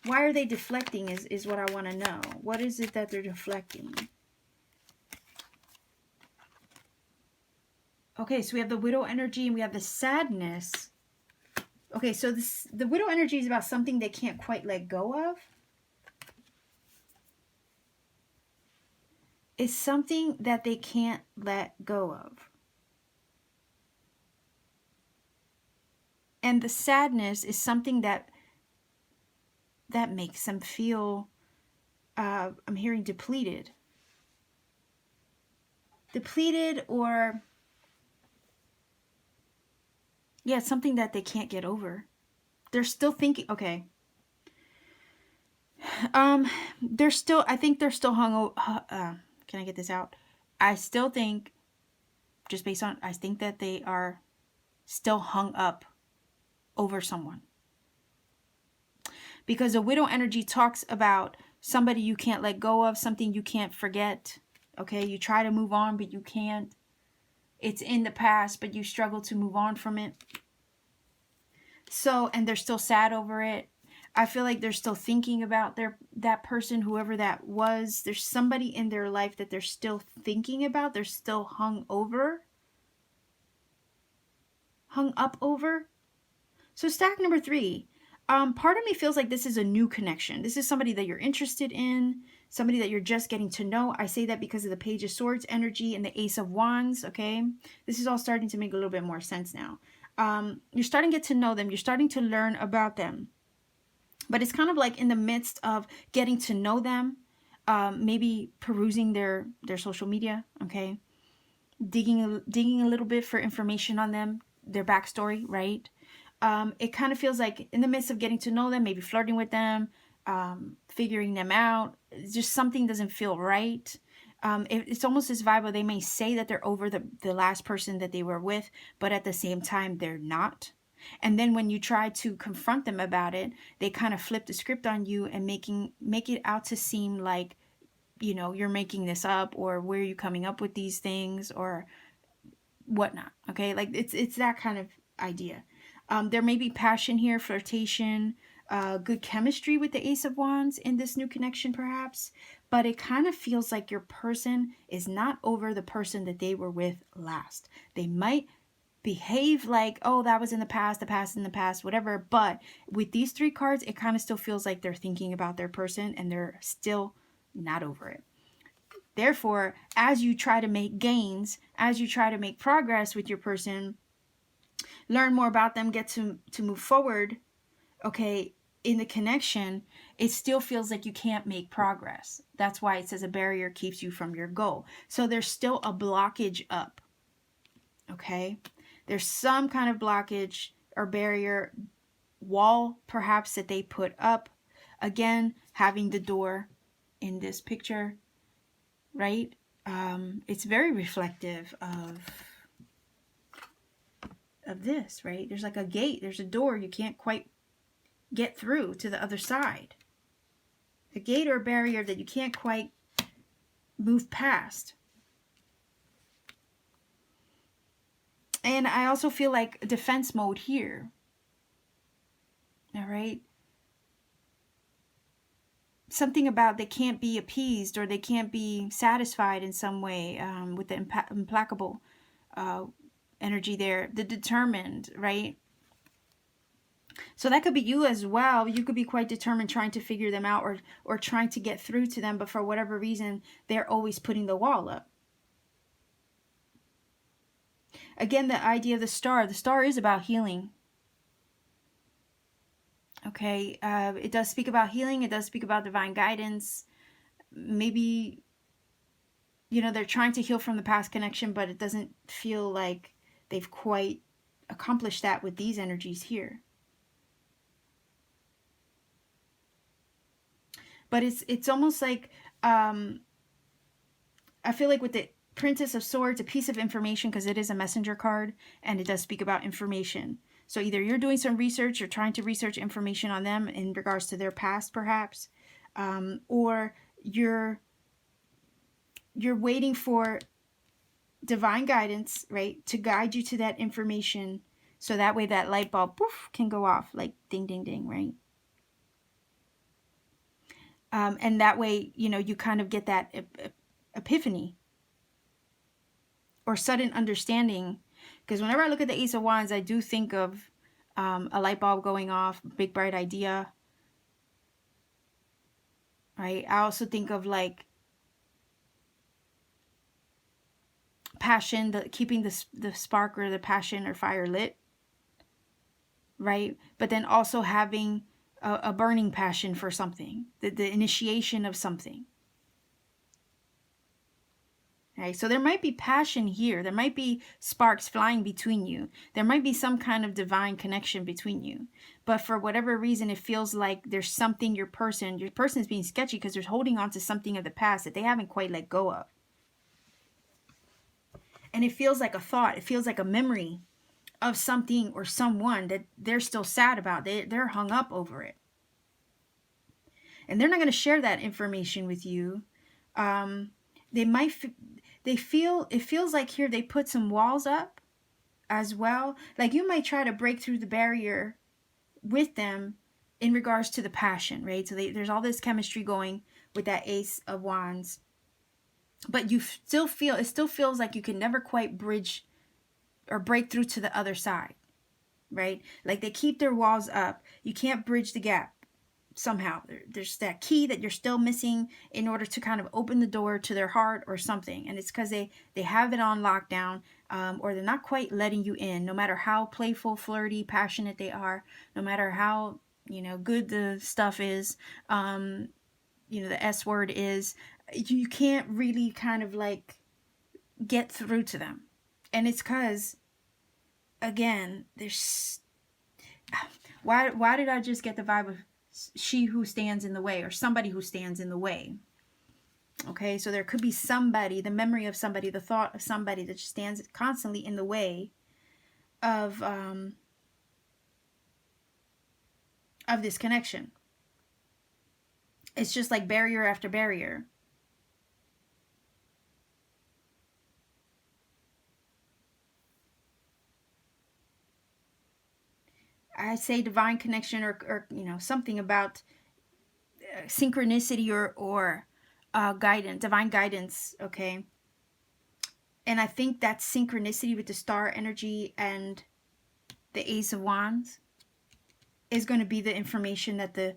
Why are they deflecting is what I want to know. What is it that they're deflecting? Okay, so we have the widow energy and we have the sadness. Okay, so the widow energy is about something they can't quite let go of. It's something that they can't let go of. And the sadness is something that makes them feel, I'm hearing depleted. Depleted, or yeah, it's something that they can't get over. They're still thinking, okay. They're still, I think they're still hung over, can I get this out? I still think, just based on, I think that they are still hung up over someone. Because the widow energy talks about somebody you can't let go of, something you can't forget. Okay, you try to move on, but you can't. It's in the past, but you struggle to move on from it. So, and they're still sad over it. I feel like they're still thinking about that person, whoever that was. There's somebody in their life that they're still thinking about. They're still hung up over. So stack number 3. Part of me feels like this is a new connection. This is somebody that you're interested in, somebody that you're just getting to know. I say that because of the Page of Swords energy and the Ace of Wands, okay? This is all starting to make a little bit more sense now. You're starting to get to know them. You're starting to learn about them. But it's kind of like in the midst of getting to know them, maybe perusing their social media, okay? Digging a little bit for information on them, their backstory, right? It kind of feels like in the midst of getting to know them, maybe flirting with them, figuring them out, just something doesn't feel right. It's almost this vibe where they may say that they're over the last person that they were with, but at the same time, they're not. And then when you try to confront them about it, they kind of flip the script on you and make it out to seem like, you know, you're making this up, or where are you coming up with these things, or whatnot. Okay, like it's that kind of idea. There may be passion here, flirtation, good chemistry with the Ace of Wands in this new connection perhaps, but it kind of feels like your person is not over the person that they were with last. They might behave like, oh, that was in the past, whatever, but with these 3 cards, it kind of still feels like they're thinking about their person and they're still not over it. Therefore, as you try to make gains, as you try to make progress with your person, learn more about them, get to move forward, okay, in the connection, it still feels like you can't make progress. That's why it says a barrier keeps you from your goal. So there's still a blockage up, okay? There's some kind of blockage or barrier wall perhaps that they put up. Again, having the door in this picture, right? It's very reflective of this, right? There's like a gate, there's a door you can't quite get through to the other side. A gate or a barrier that you can't quite move past. And I also feel like defense mode here. All right. Something about they can't be appeased or they can't be satisfied in some way, with the implacable energy there, the determined, right? So that could be you as well. You could be quite determined trying to figure them out, or trying to get through to them, but for whatever reason, they're always putting the wall up. Again, the idea of the star is about healing. Okay, it does speak about healing. It does speak about divine guidance. Maybe, you know, they're trying to heal from the past connection, but it doesn't feel like they've quite accomplished that with these energies here. But it's almost like, I feel like with the Princess of Swords, a piece of information, because it is a messenger card, and it does speak about information. So either you're doing some research, you're trying to research information on them in regards to their past, perhaps, or you're waiting for divine guidance, right, to guide you to that information, so that way that light bulb, poof, can go off like ding, ding, ding, right? And that way, you know, you kind of get that epiphany or sudden understanding. Because whenever I look at the Ace of Wands, I do think of a light bulb going off, big bright idea, right? I also think of like passion, keeping the spark or the passion or fire lit, right? But then also having a burning passion for something, the initiation of something. Right? So there might be passion here. There might be sparks flying between you. There might be some kind of divine connection between you. But for whatever reason, it feels like there's something your person is being sketchy because they're holding on to something of the past that they haven't quite let go of. And it feels like a thought. It feels like a memory of something or someone that they're still sad about. They're hung up over it. And they're not going to share that information with you. It feels like here they put some walls up as well. Like you might try to break through the barrier with them in regards to the passion, right? So there's all this chemistry going with that Ace of Wands. But it still feels like you can never quite bridge or break through to the other side, right? Like they keep their walls up. You can't bridge the gap somehow. There's that key that you're still missing in order to kind of open the door to their heart or something. And it's because they have it on lockdown, or they're not quite letting you in, no matter how playful, flirty, passionate they are, no matter how, you know, good the stuff is, you know, the S word is, you can't really kind of like get through to them. And it's because, again, there's, why did I just get the vibe of she who stands in the way, or somebody who stands in the way? Okay, so there could be somebody, the memory of somebody, the thought of somebody that stands constantly in the way of this connection. It's just like barrier after barrier. I say divine connection, or you know, something about synchronicity or guidance, divine guidance, okay? And I think that synchronicity with the star energy and the Ace of Wands is going to be the information that the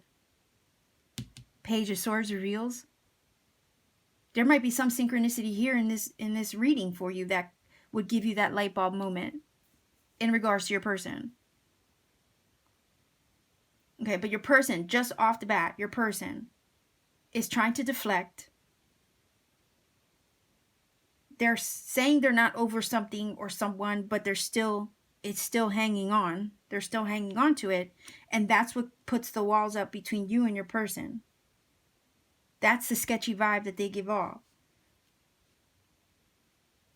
Page of Swords reveals. There might be some synchronicity here in this reading for you that would give you that light bulb moment in regards to your person. Okay, but your person, just off the bat, your person is trying to deflect. They're saying they're not over something or someone, but they're still it's still hanging on. They're still hanging on to it. And that's what puts the walls up between you and your person. That's the sketchy vibe that they give off.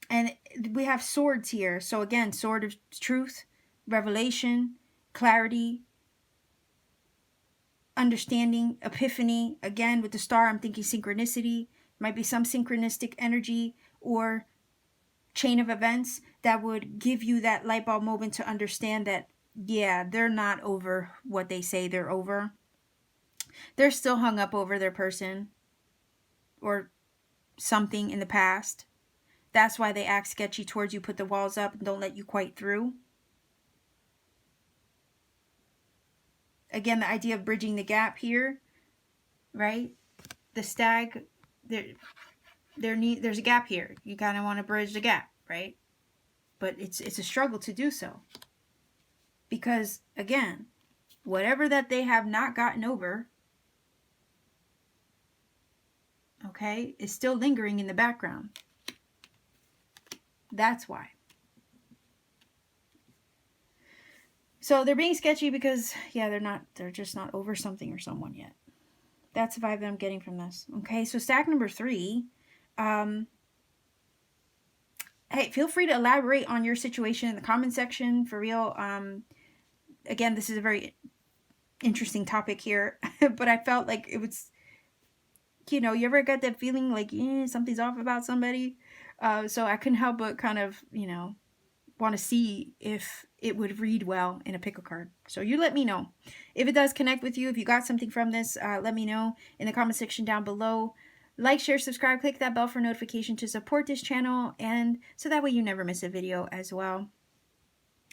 And we have swords here. So again, sword of truth, revelation, clarity, understanding, epiphany. Again, with the star, I'm thinking synchronicity. Might be some synchronistic energy or chain of events that would give you that light bulb moment to understand that, yeah, they're not over what they say they're over. They're still hung up over their person or something in the past. That's why they act sketchy towards you, put the walls up, and don't let you quite through. Again, the idea of bridging the gap here, right? The stag, there's a gap here. You kind of want to bridge the gap, right? But it's a struggle to do so. Because, again, whatever that they have not gotten over, okay, is still lingering in the background. That's why. So they're being sketchy because, yeah, they're just not over something or someone yet. That's the vibe that I'm getting from this. Okay, so stack number 3. Hey, feel free to elaborate on your situation in the comment section, for real. Again, this is a very interesting topic here, but I felt like it was, you know, you ever got that feeling like something's off about somebody? So I couldn't help but kind of, want to see if it would read well in a pick a card. So you let me know. If it does connect with you, if you got something from this, let me know in the comment section down below. Like, share, subscribe, click that bell for notification to support this channel, and so that way you never miss a video as well.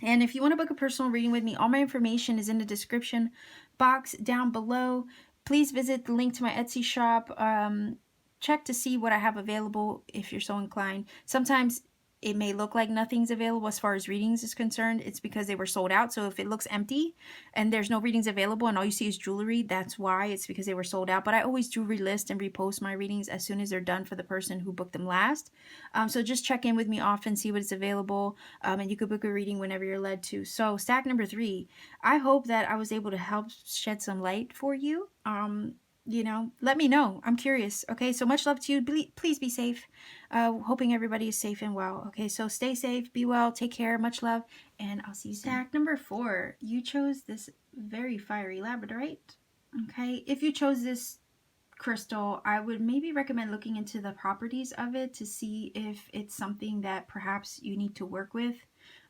And if you want to book a personal reading with me, all my information is in the description box down below. Please visit the link to my Etsy shop. Check to see what I have available if you're so inclined. Sometimes it may look like nothing's available as far as readings is concerned. It's because they were sold out. So if it looks empty and there's no readings available and all you see is jewelry, that's why. It's because they were sold out. But I always do relist and repost my readings as soon as they're done for the person who booked them last. So just check in with me often, see what is available, and you could book a reading whenever you're led to. So stack number 3, I hope that I was able to help shed some light for you. Let me know. I'm curious. Okay, so much love to you. Please be safe. Hoping everybody is safe and well. Okay, so stay safe, be well, take care, much love, and I'll see you soon. Stack number 4, you chose this very fiery labradorite. Okay, if you chose this crystal, I would maybe recommend looking into the properties of it to see if it's something that perhaps you need to work with.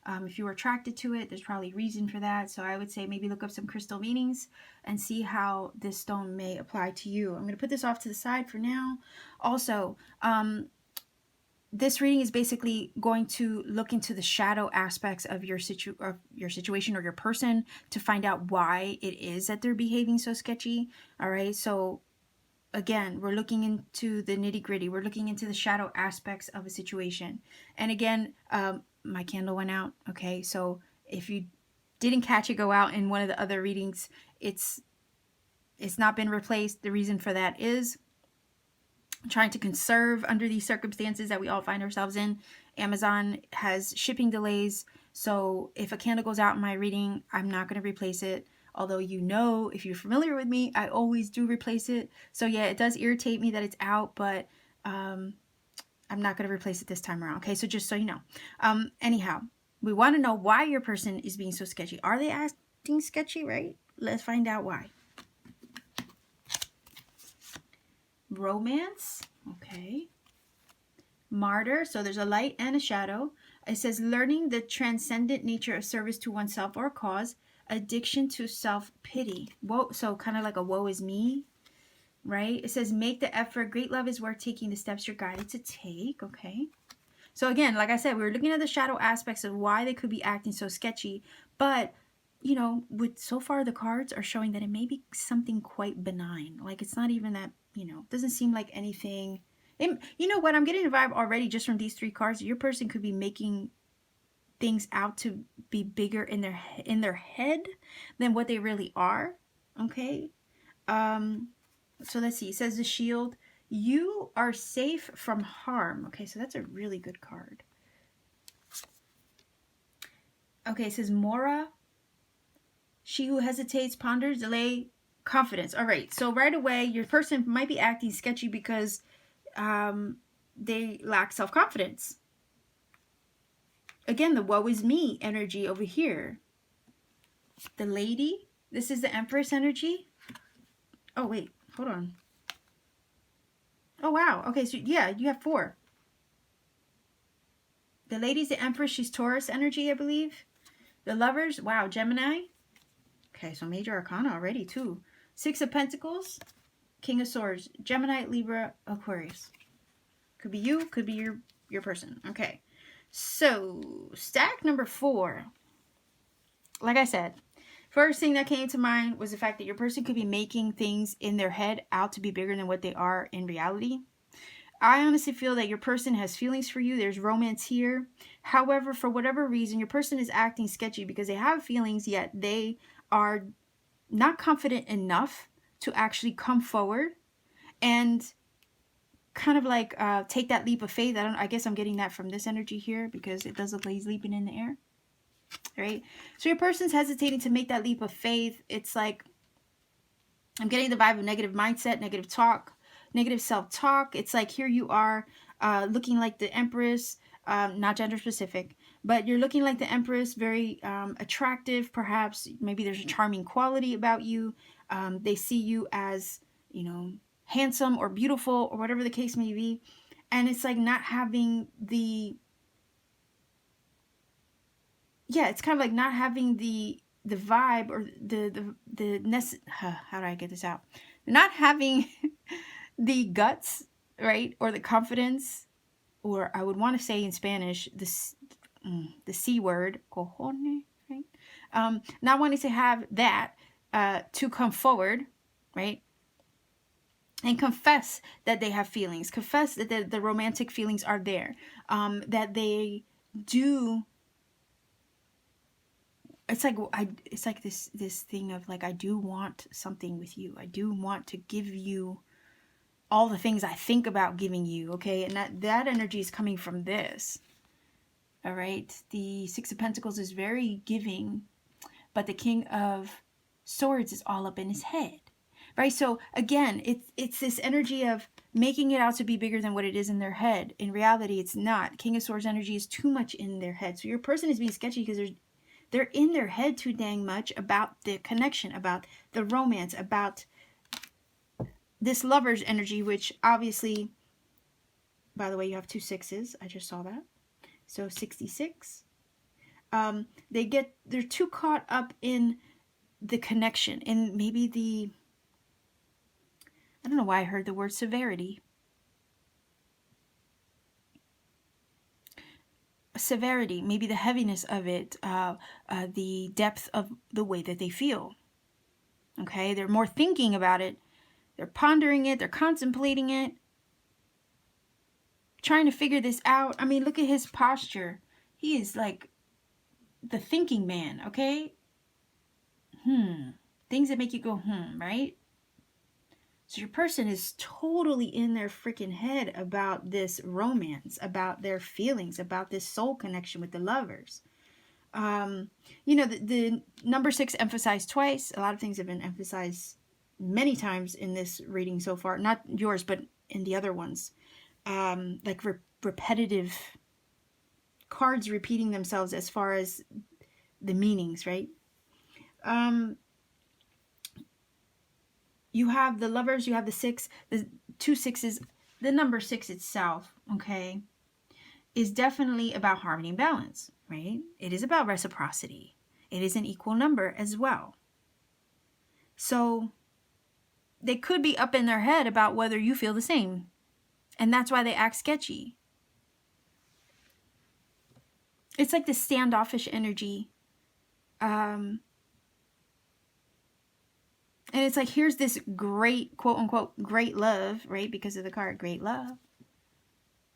If you were attracted to it, there's probably reason for that. So I would say maybe look up some crystal meanings and see how this stone may apply to you. I'm going to put this off to the side for now. Also, this reading is basically going to look into the shadow aspects of your situation or your person to find out why it is that they're behaving so sketchy. All right, so again, we're looking into the nitty-gritty. We're looking into the shadow aspects of a situation. And again, my candle went out. Okay, so if you didn't catch it go out in one of the other readings, it's not been replaced. The reason for that is trying to conserve under these circumstances that we all find ourselves in. Amazon has shipping delays, so if a candle goes out in my reading, I'm not going to replace it. Although, if you're familiar with me, I always do replace it. So yeah, it does irritate me that it's out, but I'm not going to replace it this time around. Okay, so just so you know. Anyhow, we want to know why your person is being so sketchy. Are they acting sketchy, right? Let's find out why. Romance. Okay. Martyr. So there's a light and a shadow. It says learning the transcendent nature of service to oneself or cause. Addiction to self-pity. Whoa, so kind of like a woe is me, right? It says make the effort. Great love is worth taking the steps you're guided to take. Okay. So again, like I said, we were looking at the shadow aspects of why they could be acting so sketchy. But, with so far the cards are showing that it may be something quite benign. Like it's not even that, doesn't seem like anything. You know what? I'm getting a vibe already just from these 3 cards. Your person could be making things out to be bigger in their head than what they really are. Okay. So let's see. It says the shield. You are safe from harm. Okay, so that's a really good card. Okay, it says Mora. She who hesitates, ponders, delay, confidence. All right, so right away, your person might be acting sketchy because they lack self-confidence. Again, the woe is me energy over here. The lady, this is the Empress energy. Oh, wait, hold on. Oh, wow. Okay, so yeah, you have 4. The lady's the Empress. She's Taurus energy, I believe. The Lovers, wow, Gemini. Okay, so major arcana already, too. 6 of Pentacles, King of Swords, Gemini, Libra, Aquarius. Could be you, could be your person. Okay, so stack number 4. Like I said, first thing that came to mind was the fact that your person could be making things in their head out to be bigger than what they are in reality. I honestly feel that your person has feelings for you. There's romance here. However, for whatever reason, your person is acting sketchy because they have feelings, yet they are not confident enough to actually come forward and kind of like take that leap of faith. I guess I'm getting that from this energy here because it does look like he's leaping in the air. Right? So your person's hesitating to make that leap of faith. It's like I'm getting the vibe of negative mindset, negative talk, negative self-talk. It's like here you are looking like the Empress, not gender specific, but you're looking like the Empress, very attractive, perhaps. Maybe there's a charming quality about you. They see you as, handsome or beautiful or whatever the case may be. And it's like not having the, it's kind of like not having the vibe or how do I get this out? Not having the guts, right? Or the confidence, or I would want to say in Spanish, the C word, cojones, right? Not wanting to have that to come forward, right? And confess that they have feelings, confess that the romantic feelings are there, that they do. It's like this thing of like, I do want something with you. I do want to give you all the things I think about giving you, okay? And that energy is coming from this. All right? The 6 of Pentacles is very giving, but the King of Swords is all up in his head. Right? So again, it's this energy of making it out to be bigger than what it is in their head. In reality, it's not. King of Swords energy is too much in their head. So your person is being sketchy because they're in their head too dang much about the connection, about the romance, about this Lover's energy, which obviously, by the way, you have 2 6s. I just saw that. So 66. They're too caught up in the connection and maybe I don't know why I heard the word severity. Severity, maybe the heaviness of it, the depth of the way that they feel. Okay, they're more thinking about it. They're pondering it. They're contemplating it. Trying to figure this out. I mean, look at his posture. He is like the thinking man, okay? Things that make you go, right? So your person is totally in their freaking head about this romance, about their feelings, about this soul connection with the Lovers. The number 6 emphasized twice. A lot of things have been emphasized many times in this reading so far. Not yours, but in the other ones. Like repetitive cards repeating themselves as far as the meanings, right? You have the Lovers, you have the 6, the 2 6s. The number 6 itself, okay, is definitely about harmony and balance, right? It is about reciprocity. It is an equal number as well. So they could be up in their head about whether you feel the same. And that's why they act sketchy. It's like the standoffish energy. And it's like, here's this great, quote unquote, great love, right? Because of the card, great love,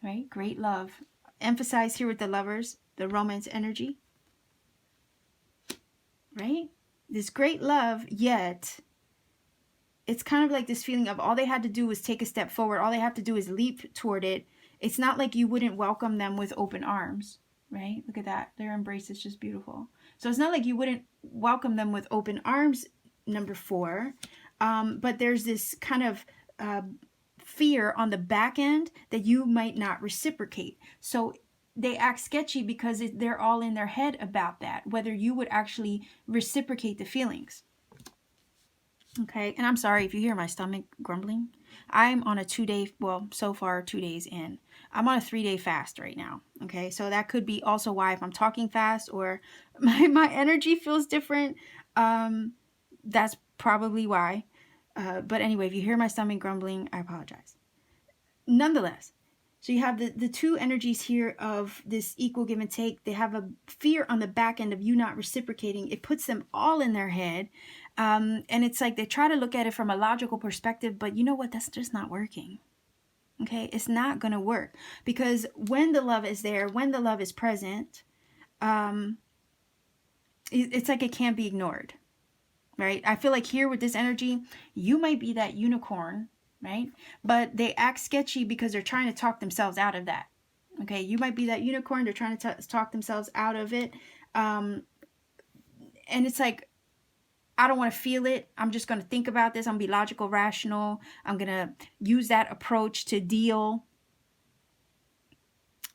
right? Great love. Emphasize here with the Lovers, the romance energy, right? This great love, yet it's kind of like this feeling of all they had to do was take a step forward. All they have to do is leap toward it. It's not like you wouldn't welcome them with open arms, right? Look at that. Their embrace is just beautiful. So it's not like you wouldn't welcome them with open arms, number 4. But there's this kind of fear on the back end that you might not reciprocate. So they act sketchy because they're all in their head about that, whether you would actually reciprocate the feelings. Okay, and I'm sorry if you hear my stomach grumbling. I'm on a 2-day, well, so far 2 days in. I'm on a 3-day fast right now. Okay, so that could be also why if I'm talking fast or my energy feels different, that's probably why. But anyway, if you hear my stomach grumbling, I apologize. Nonetheless, so you have the two energies here of this equal give and take. They have a fear on the back end of you not reciprocating. It puts them all in their head. And it's like they try to look at it from a logical perspective, but you know what? That's just not working. Okay? It's not going to work. Because when the love is there, when the love is present, it's like it can't be ignored. Right? I feel like here with this energy, you might be that unicorn, right? But they act sketchy because they're trying to talk themselves out of that. Okay, you might be that unicorn. They're trying to talk themselves out of it. And it's like, I don't want to feel it. I'm just going to think about this. I'm going to be logical, rational. I'm going to use that approach to deal.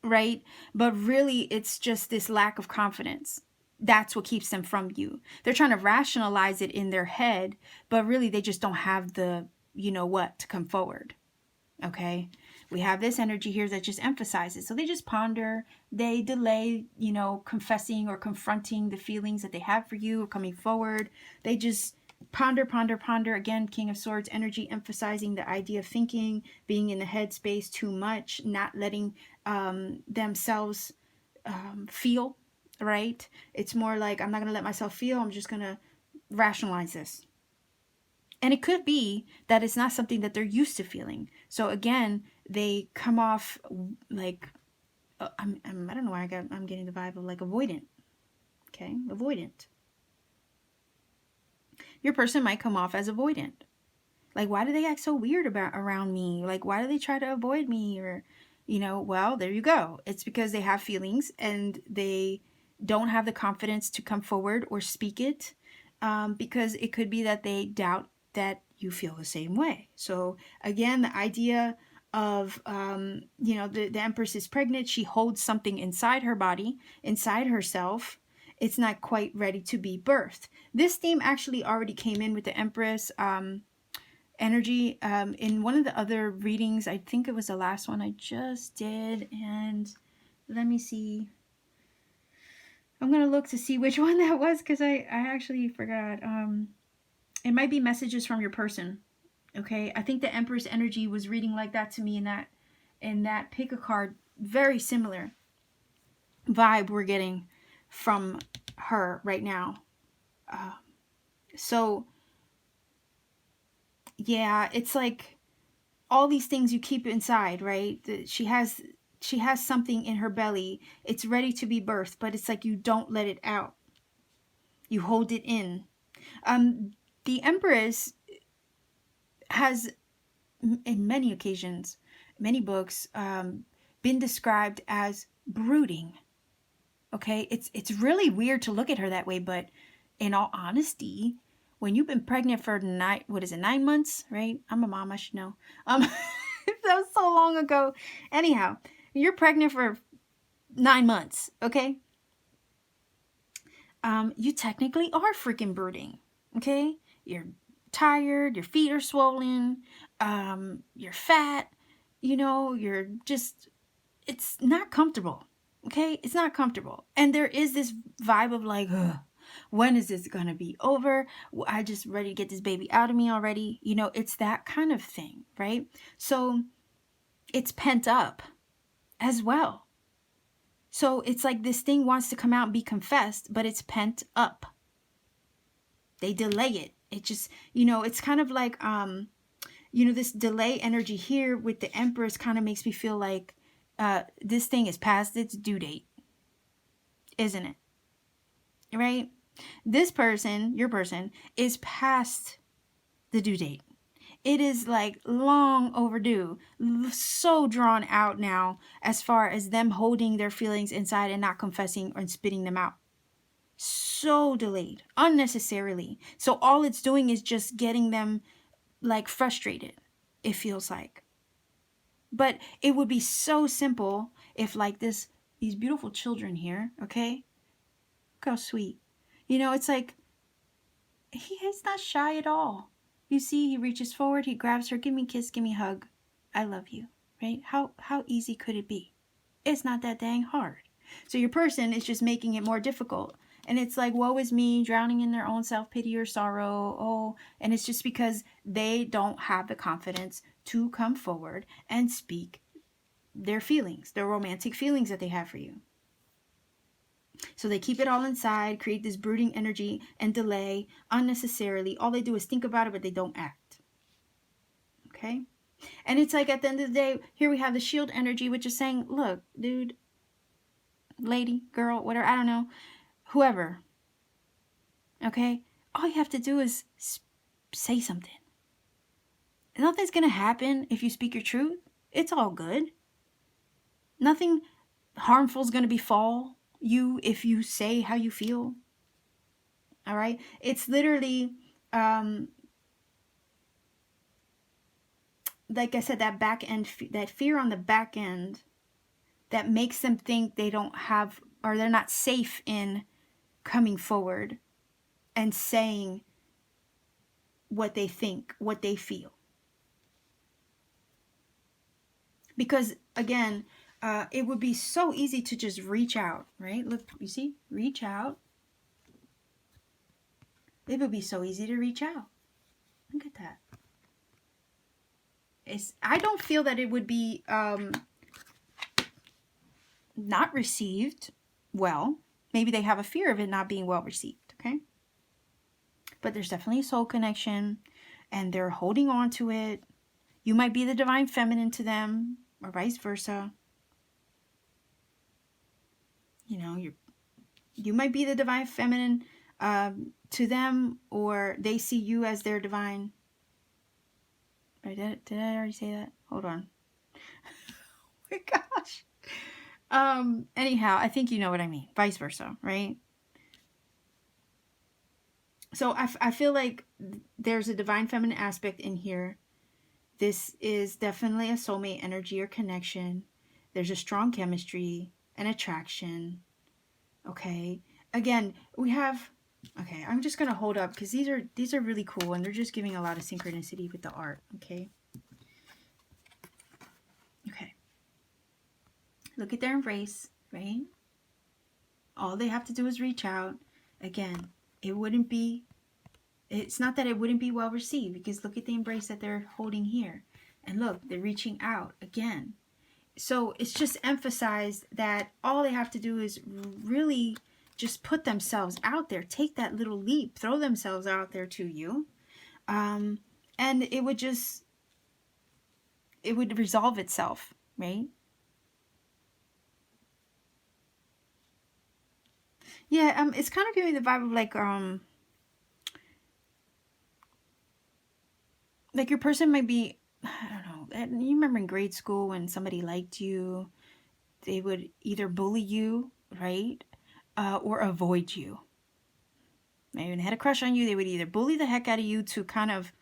Right? But really, it's just this lack of confidence. That's what keeps them from you. They're trying to rationalize it in their head, but really they just don't have the, you know what, to come forward. Okay? We have this energy here that just emphasizes. So they just ponder, they delay, you know, confessing or confronting the feelings that they have for you or coming forward. They just ponder, ponder, ponder. Again, King of Swords energy, emphasizing the idea of thinking, being in the headspace too much, not letting themselves feel, right? It's more like, I'm not going to let myself feel. I'm just going to rationalize this. And it could be that it's not something that they're used to feeling. So again, they come off like, I don't know why I'm getting the vibe of like avoidant. Okay, avoidant. Your person might come off as avoidant. Like, why do they act so weird around me? Like, why do they try to avoid me? Or, you know, well, there you go. It's because they have feelings and they don't have the confidence to come forward or speak it, because it could be that they doubt that you feel the same way. So again, the idea of, you know, the Empress is pregnant. She holds something inside her body, inside herself. It's not quite ready to be birthed. This theme actually already came in with the Empress energy in one of the other readings. I think it was the last one I just did. And let me see. I'm going to look to see which one that was because I actually forgot. It might be messages from your person. Okay, I think the Empress energy was reading like that to me in that pick a card. Very similar vibe we're getting from her right now. So yeah, it's like all these things you keep inside, right? She has something in her belly. It's ready to be birthed, but it's like you don't let it out. You hold it in. The Empress has, in many occasions, many books, been described as brooding. Okay, it's really weird to look at her that way, but in all honesty, when you've been pregnant for 9 months, right? I'm a mom, I should know. That was so long ago. Anyhow, you're pregnant for 9 months, okay? You technically are freaking brooding, okay? You're tired, your feet are swollen, you're fat, you know, you're just, it's not comfortable, okay? It's not comfortable. And there is this vibe of like, ugh, when is this gonna be over? I just ready to get this baby out of me already. You know, it's that kind of thing, right? So it's pent up as well. So it's like this thing wants to come out and be confessed, but it's pent up. They delay it. It just, you know, it's kind of like, you know, this delay energy here with the Empress kind of makes me feel like this thing is past its due date, isn't it? Right? This person, your person, is past the due date. It is like long overdue, so drawn out now as far as them holding their feelings inside and not confessing or spitting them out. So delayed, unnecessarily. So all it's doing is just getting them like frustrated, it feels like. But it would be so simple if like these beautiful children here, okay? Look how sweet. You know, it's like he's not shy at all. You see, he reaches forward, he grabs her, give me a kiss, give me a hug. I love you, right? How easy could it be? It's not that dang hard. So your person is just making it more difficult. And it's like, woe is me, drowning in their own self-pity or sorrow. Oh, and it's just because they don't have the confidence to come forward and speak their feelings, their romantic feelings that they have for you. So they keep it all inside, create this brooding energy and delay unnecessarily. All they do is think about it, but they don't act. Okay? And it's like at the end of the day, here we have the shield energy, which is saying, look, dude, lady, girl, whatever, I don't know, whoever. Okay? All you have to do is say something. Nothing's going to happen if you speak your truth. It's all good. Nothing harmful is going to befall you if you say how you feel. All right? It's literally, like I said, that back end, that fear on the back end that makes them think they don't have, or they're not safe in coming forward and saying what they think, what they feel. Because again, it would be so easy to just reach out, right? Look, you see, reach out. It would be so easy to reach out. Look at that. I don't feel that it would be not received well. Maybe they have a fear of it not being well received, okay? But there's definitely a soul connection, and they're holding on to it. You might be the divine feminine to them, or vice versa. You know, you might be the divine feminine to them, or they see you as their divine. Right, did I already say that? Hold on. Oh my gosh. Anyhow, I think you know what I mean. Vice versa, right? So I feel like there's a divine feminine aspect in here. This is definitely a soulmate energy or connection. There's a strong chemistry and attraction. Okay. Again, we have, okay, I'm just going to hold up because these are really cool, and they're just giving a lot of synchronicity with the art. Okay. Okay. Look at their embrace, right? All they have to do is reach out. Again, it's not that it wouldn't be well received, because look at the embrace that they're holding here. And look, they're reaching out again. So it's just emphasized that all they have to do is really just put themselves out there, take that little leap, throw themselves out there to you. And it would resolve itself, right? Yeah, it's kind of giving the vibe of like your person might be, I don't know, you remember in grade school when somebody liked you, they would either bully you, right? Or avoid you. Maybe when they had a crush on you, they would either bully the heck out of you to kind of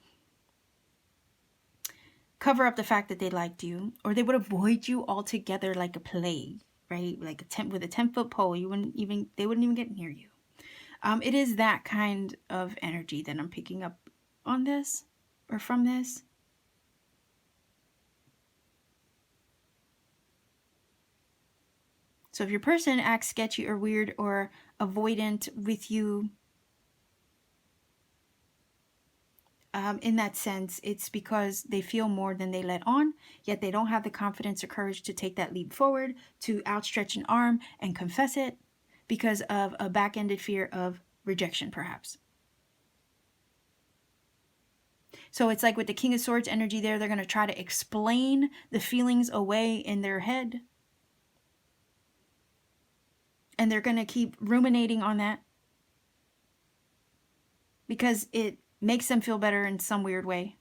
cover up the fact that they liked you, or they would avoid you altogether like a plague, right? Like with a 10-foot pole, they wouldn't even get near you. It is that kind of energy that I'm picking up on this, or from this. So if your person acts sketchy or weird or avoidant with you, in that sense, it's because they feel more than they let on, yet they don't have the confidence or courage to take that leap forward, to outstretch an arm and confess it, because of a back-ended fear of rejection, perhaps. So it's like with the King of Swords energy there, they're going to try to explain the feelings away in their head. And they're going to keep ruminating on that, because it makes them feel better in some weird way.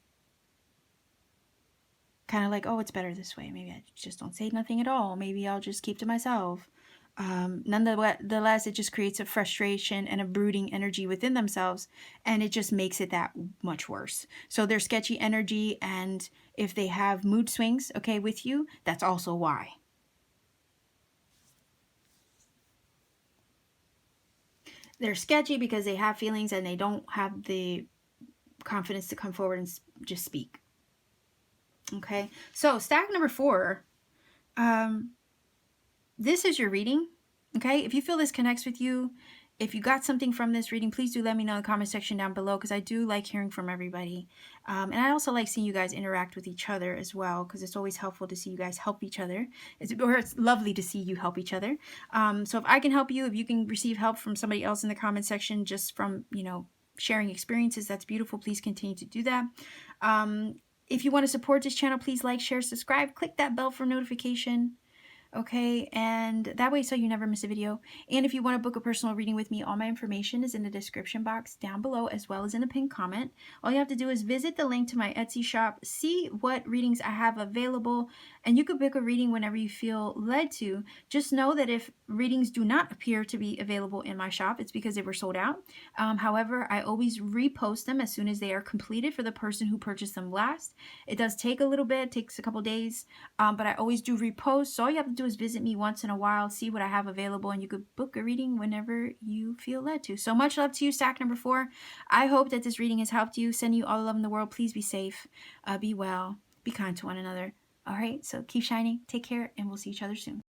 Kind of like, oh, it's better this way. Maybe I just don't say nothing at all. Maybe I'll just keep to myself. Nonetheless, it just creates a frustration and a brooding energy within themselves, and it just makes it that much worse. So they're sketchy energy, and if they have mood swings, okay, with you, that's also why. They're sketchy because they have feelings and they don't have the confidence to come forward and just speak. Okay, so stack number 4. This is your reading. Okay, if you feel this connects with you, if you got something from this reading, please do let me know in the comment section down below, because I do like hearing from everybody. And I also like seeing you guys interact with each other as well, because it's always helpful to see you guys help each other. It's lovely to see you help each other. So if I can help you, if you can receive help from somebody else in the comment section, just from, sharing experiences, that's beautiful. Please continue to do that. If you want to support this channel, please like, share, subscribe, click that bell for notification. Okay, and that way so you never miss a video. And if you want to book a personal reading with me, all my information is in the description box down below, as well as in the pinned comment. All you have to do is visit the link to my Etsy shop, see what readings I have available, and you could book a reading whenever you feel led to. Just know that if readings do not appear to be available in my shop, it's because they were sold out. However, I always repost them as soon as they are completed for the person who purchased them last. It does take a little bit, it takes a couple days, but I always do repost. So all you have to do is visit me once in a while, see what I have available, and you could book a reading whenever you feel led to. So much love to you, stack number 4. I hope that this reading has helped you. Send you all the love in the world. Please be safe, be well, be kind to one another. All right, so keep shining, take care, and we'll see each other soon.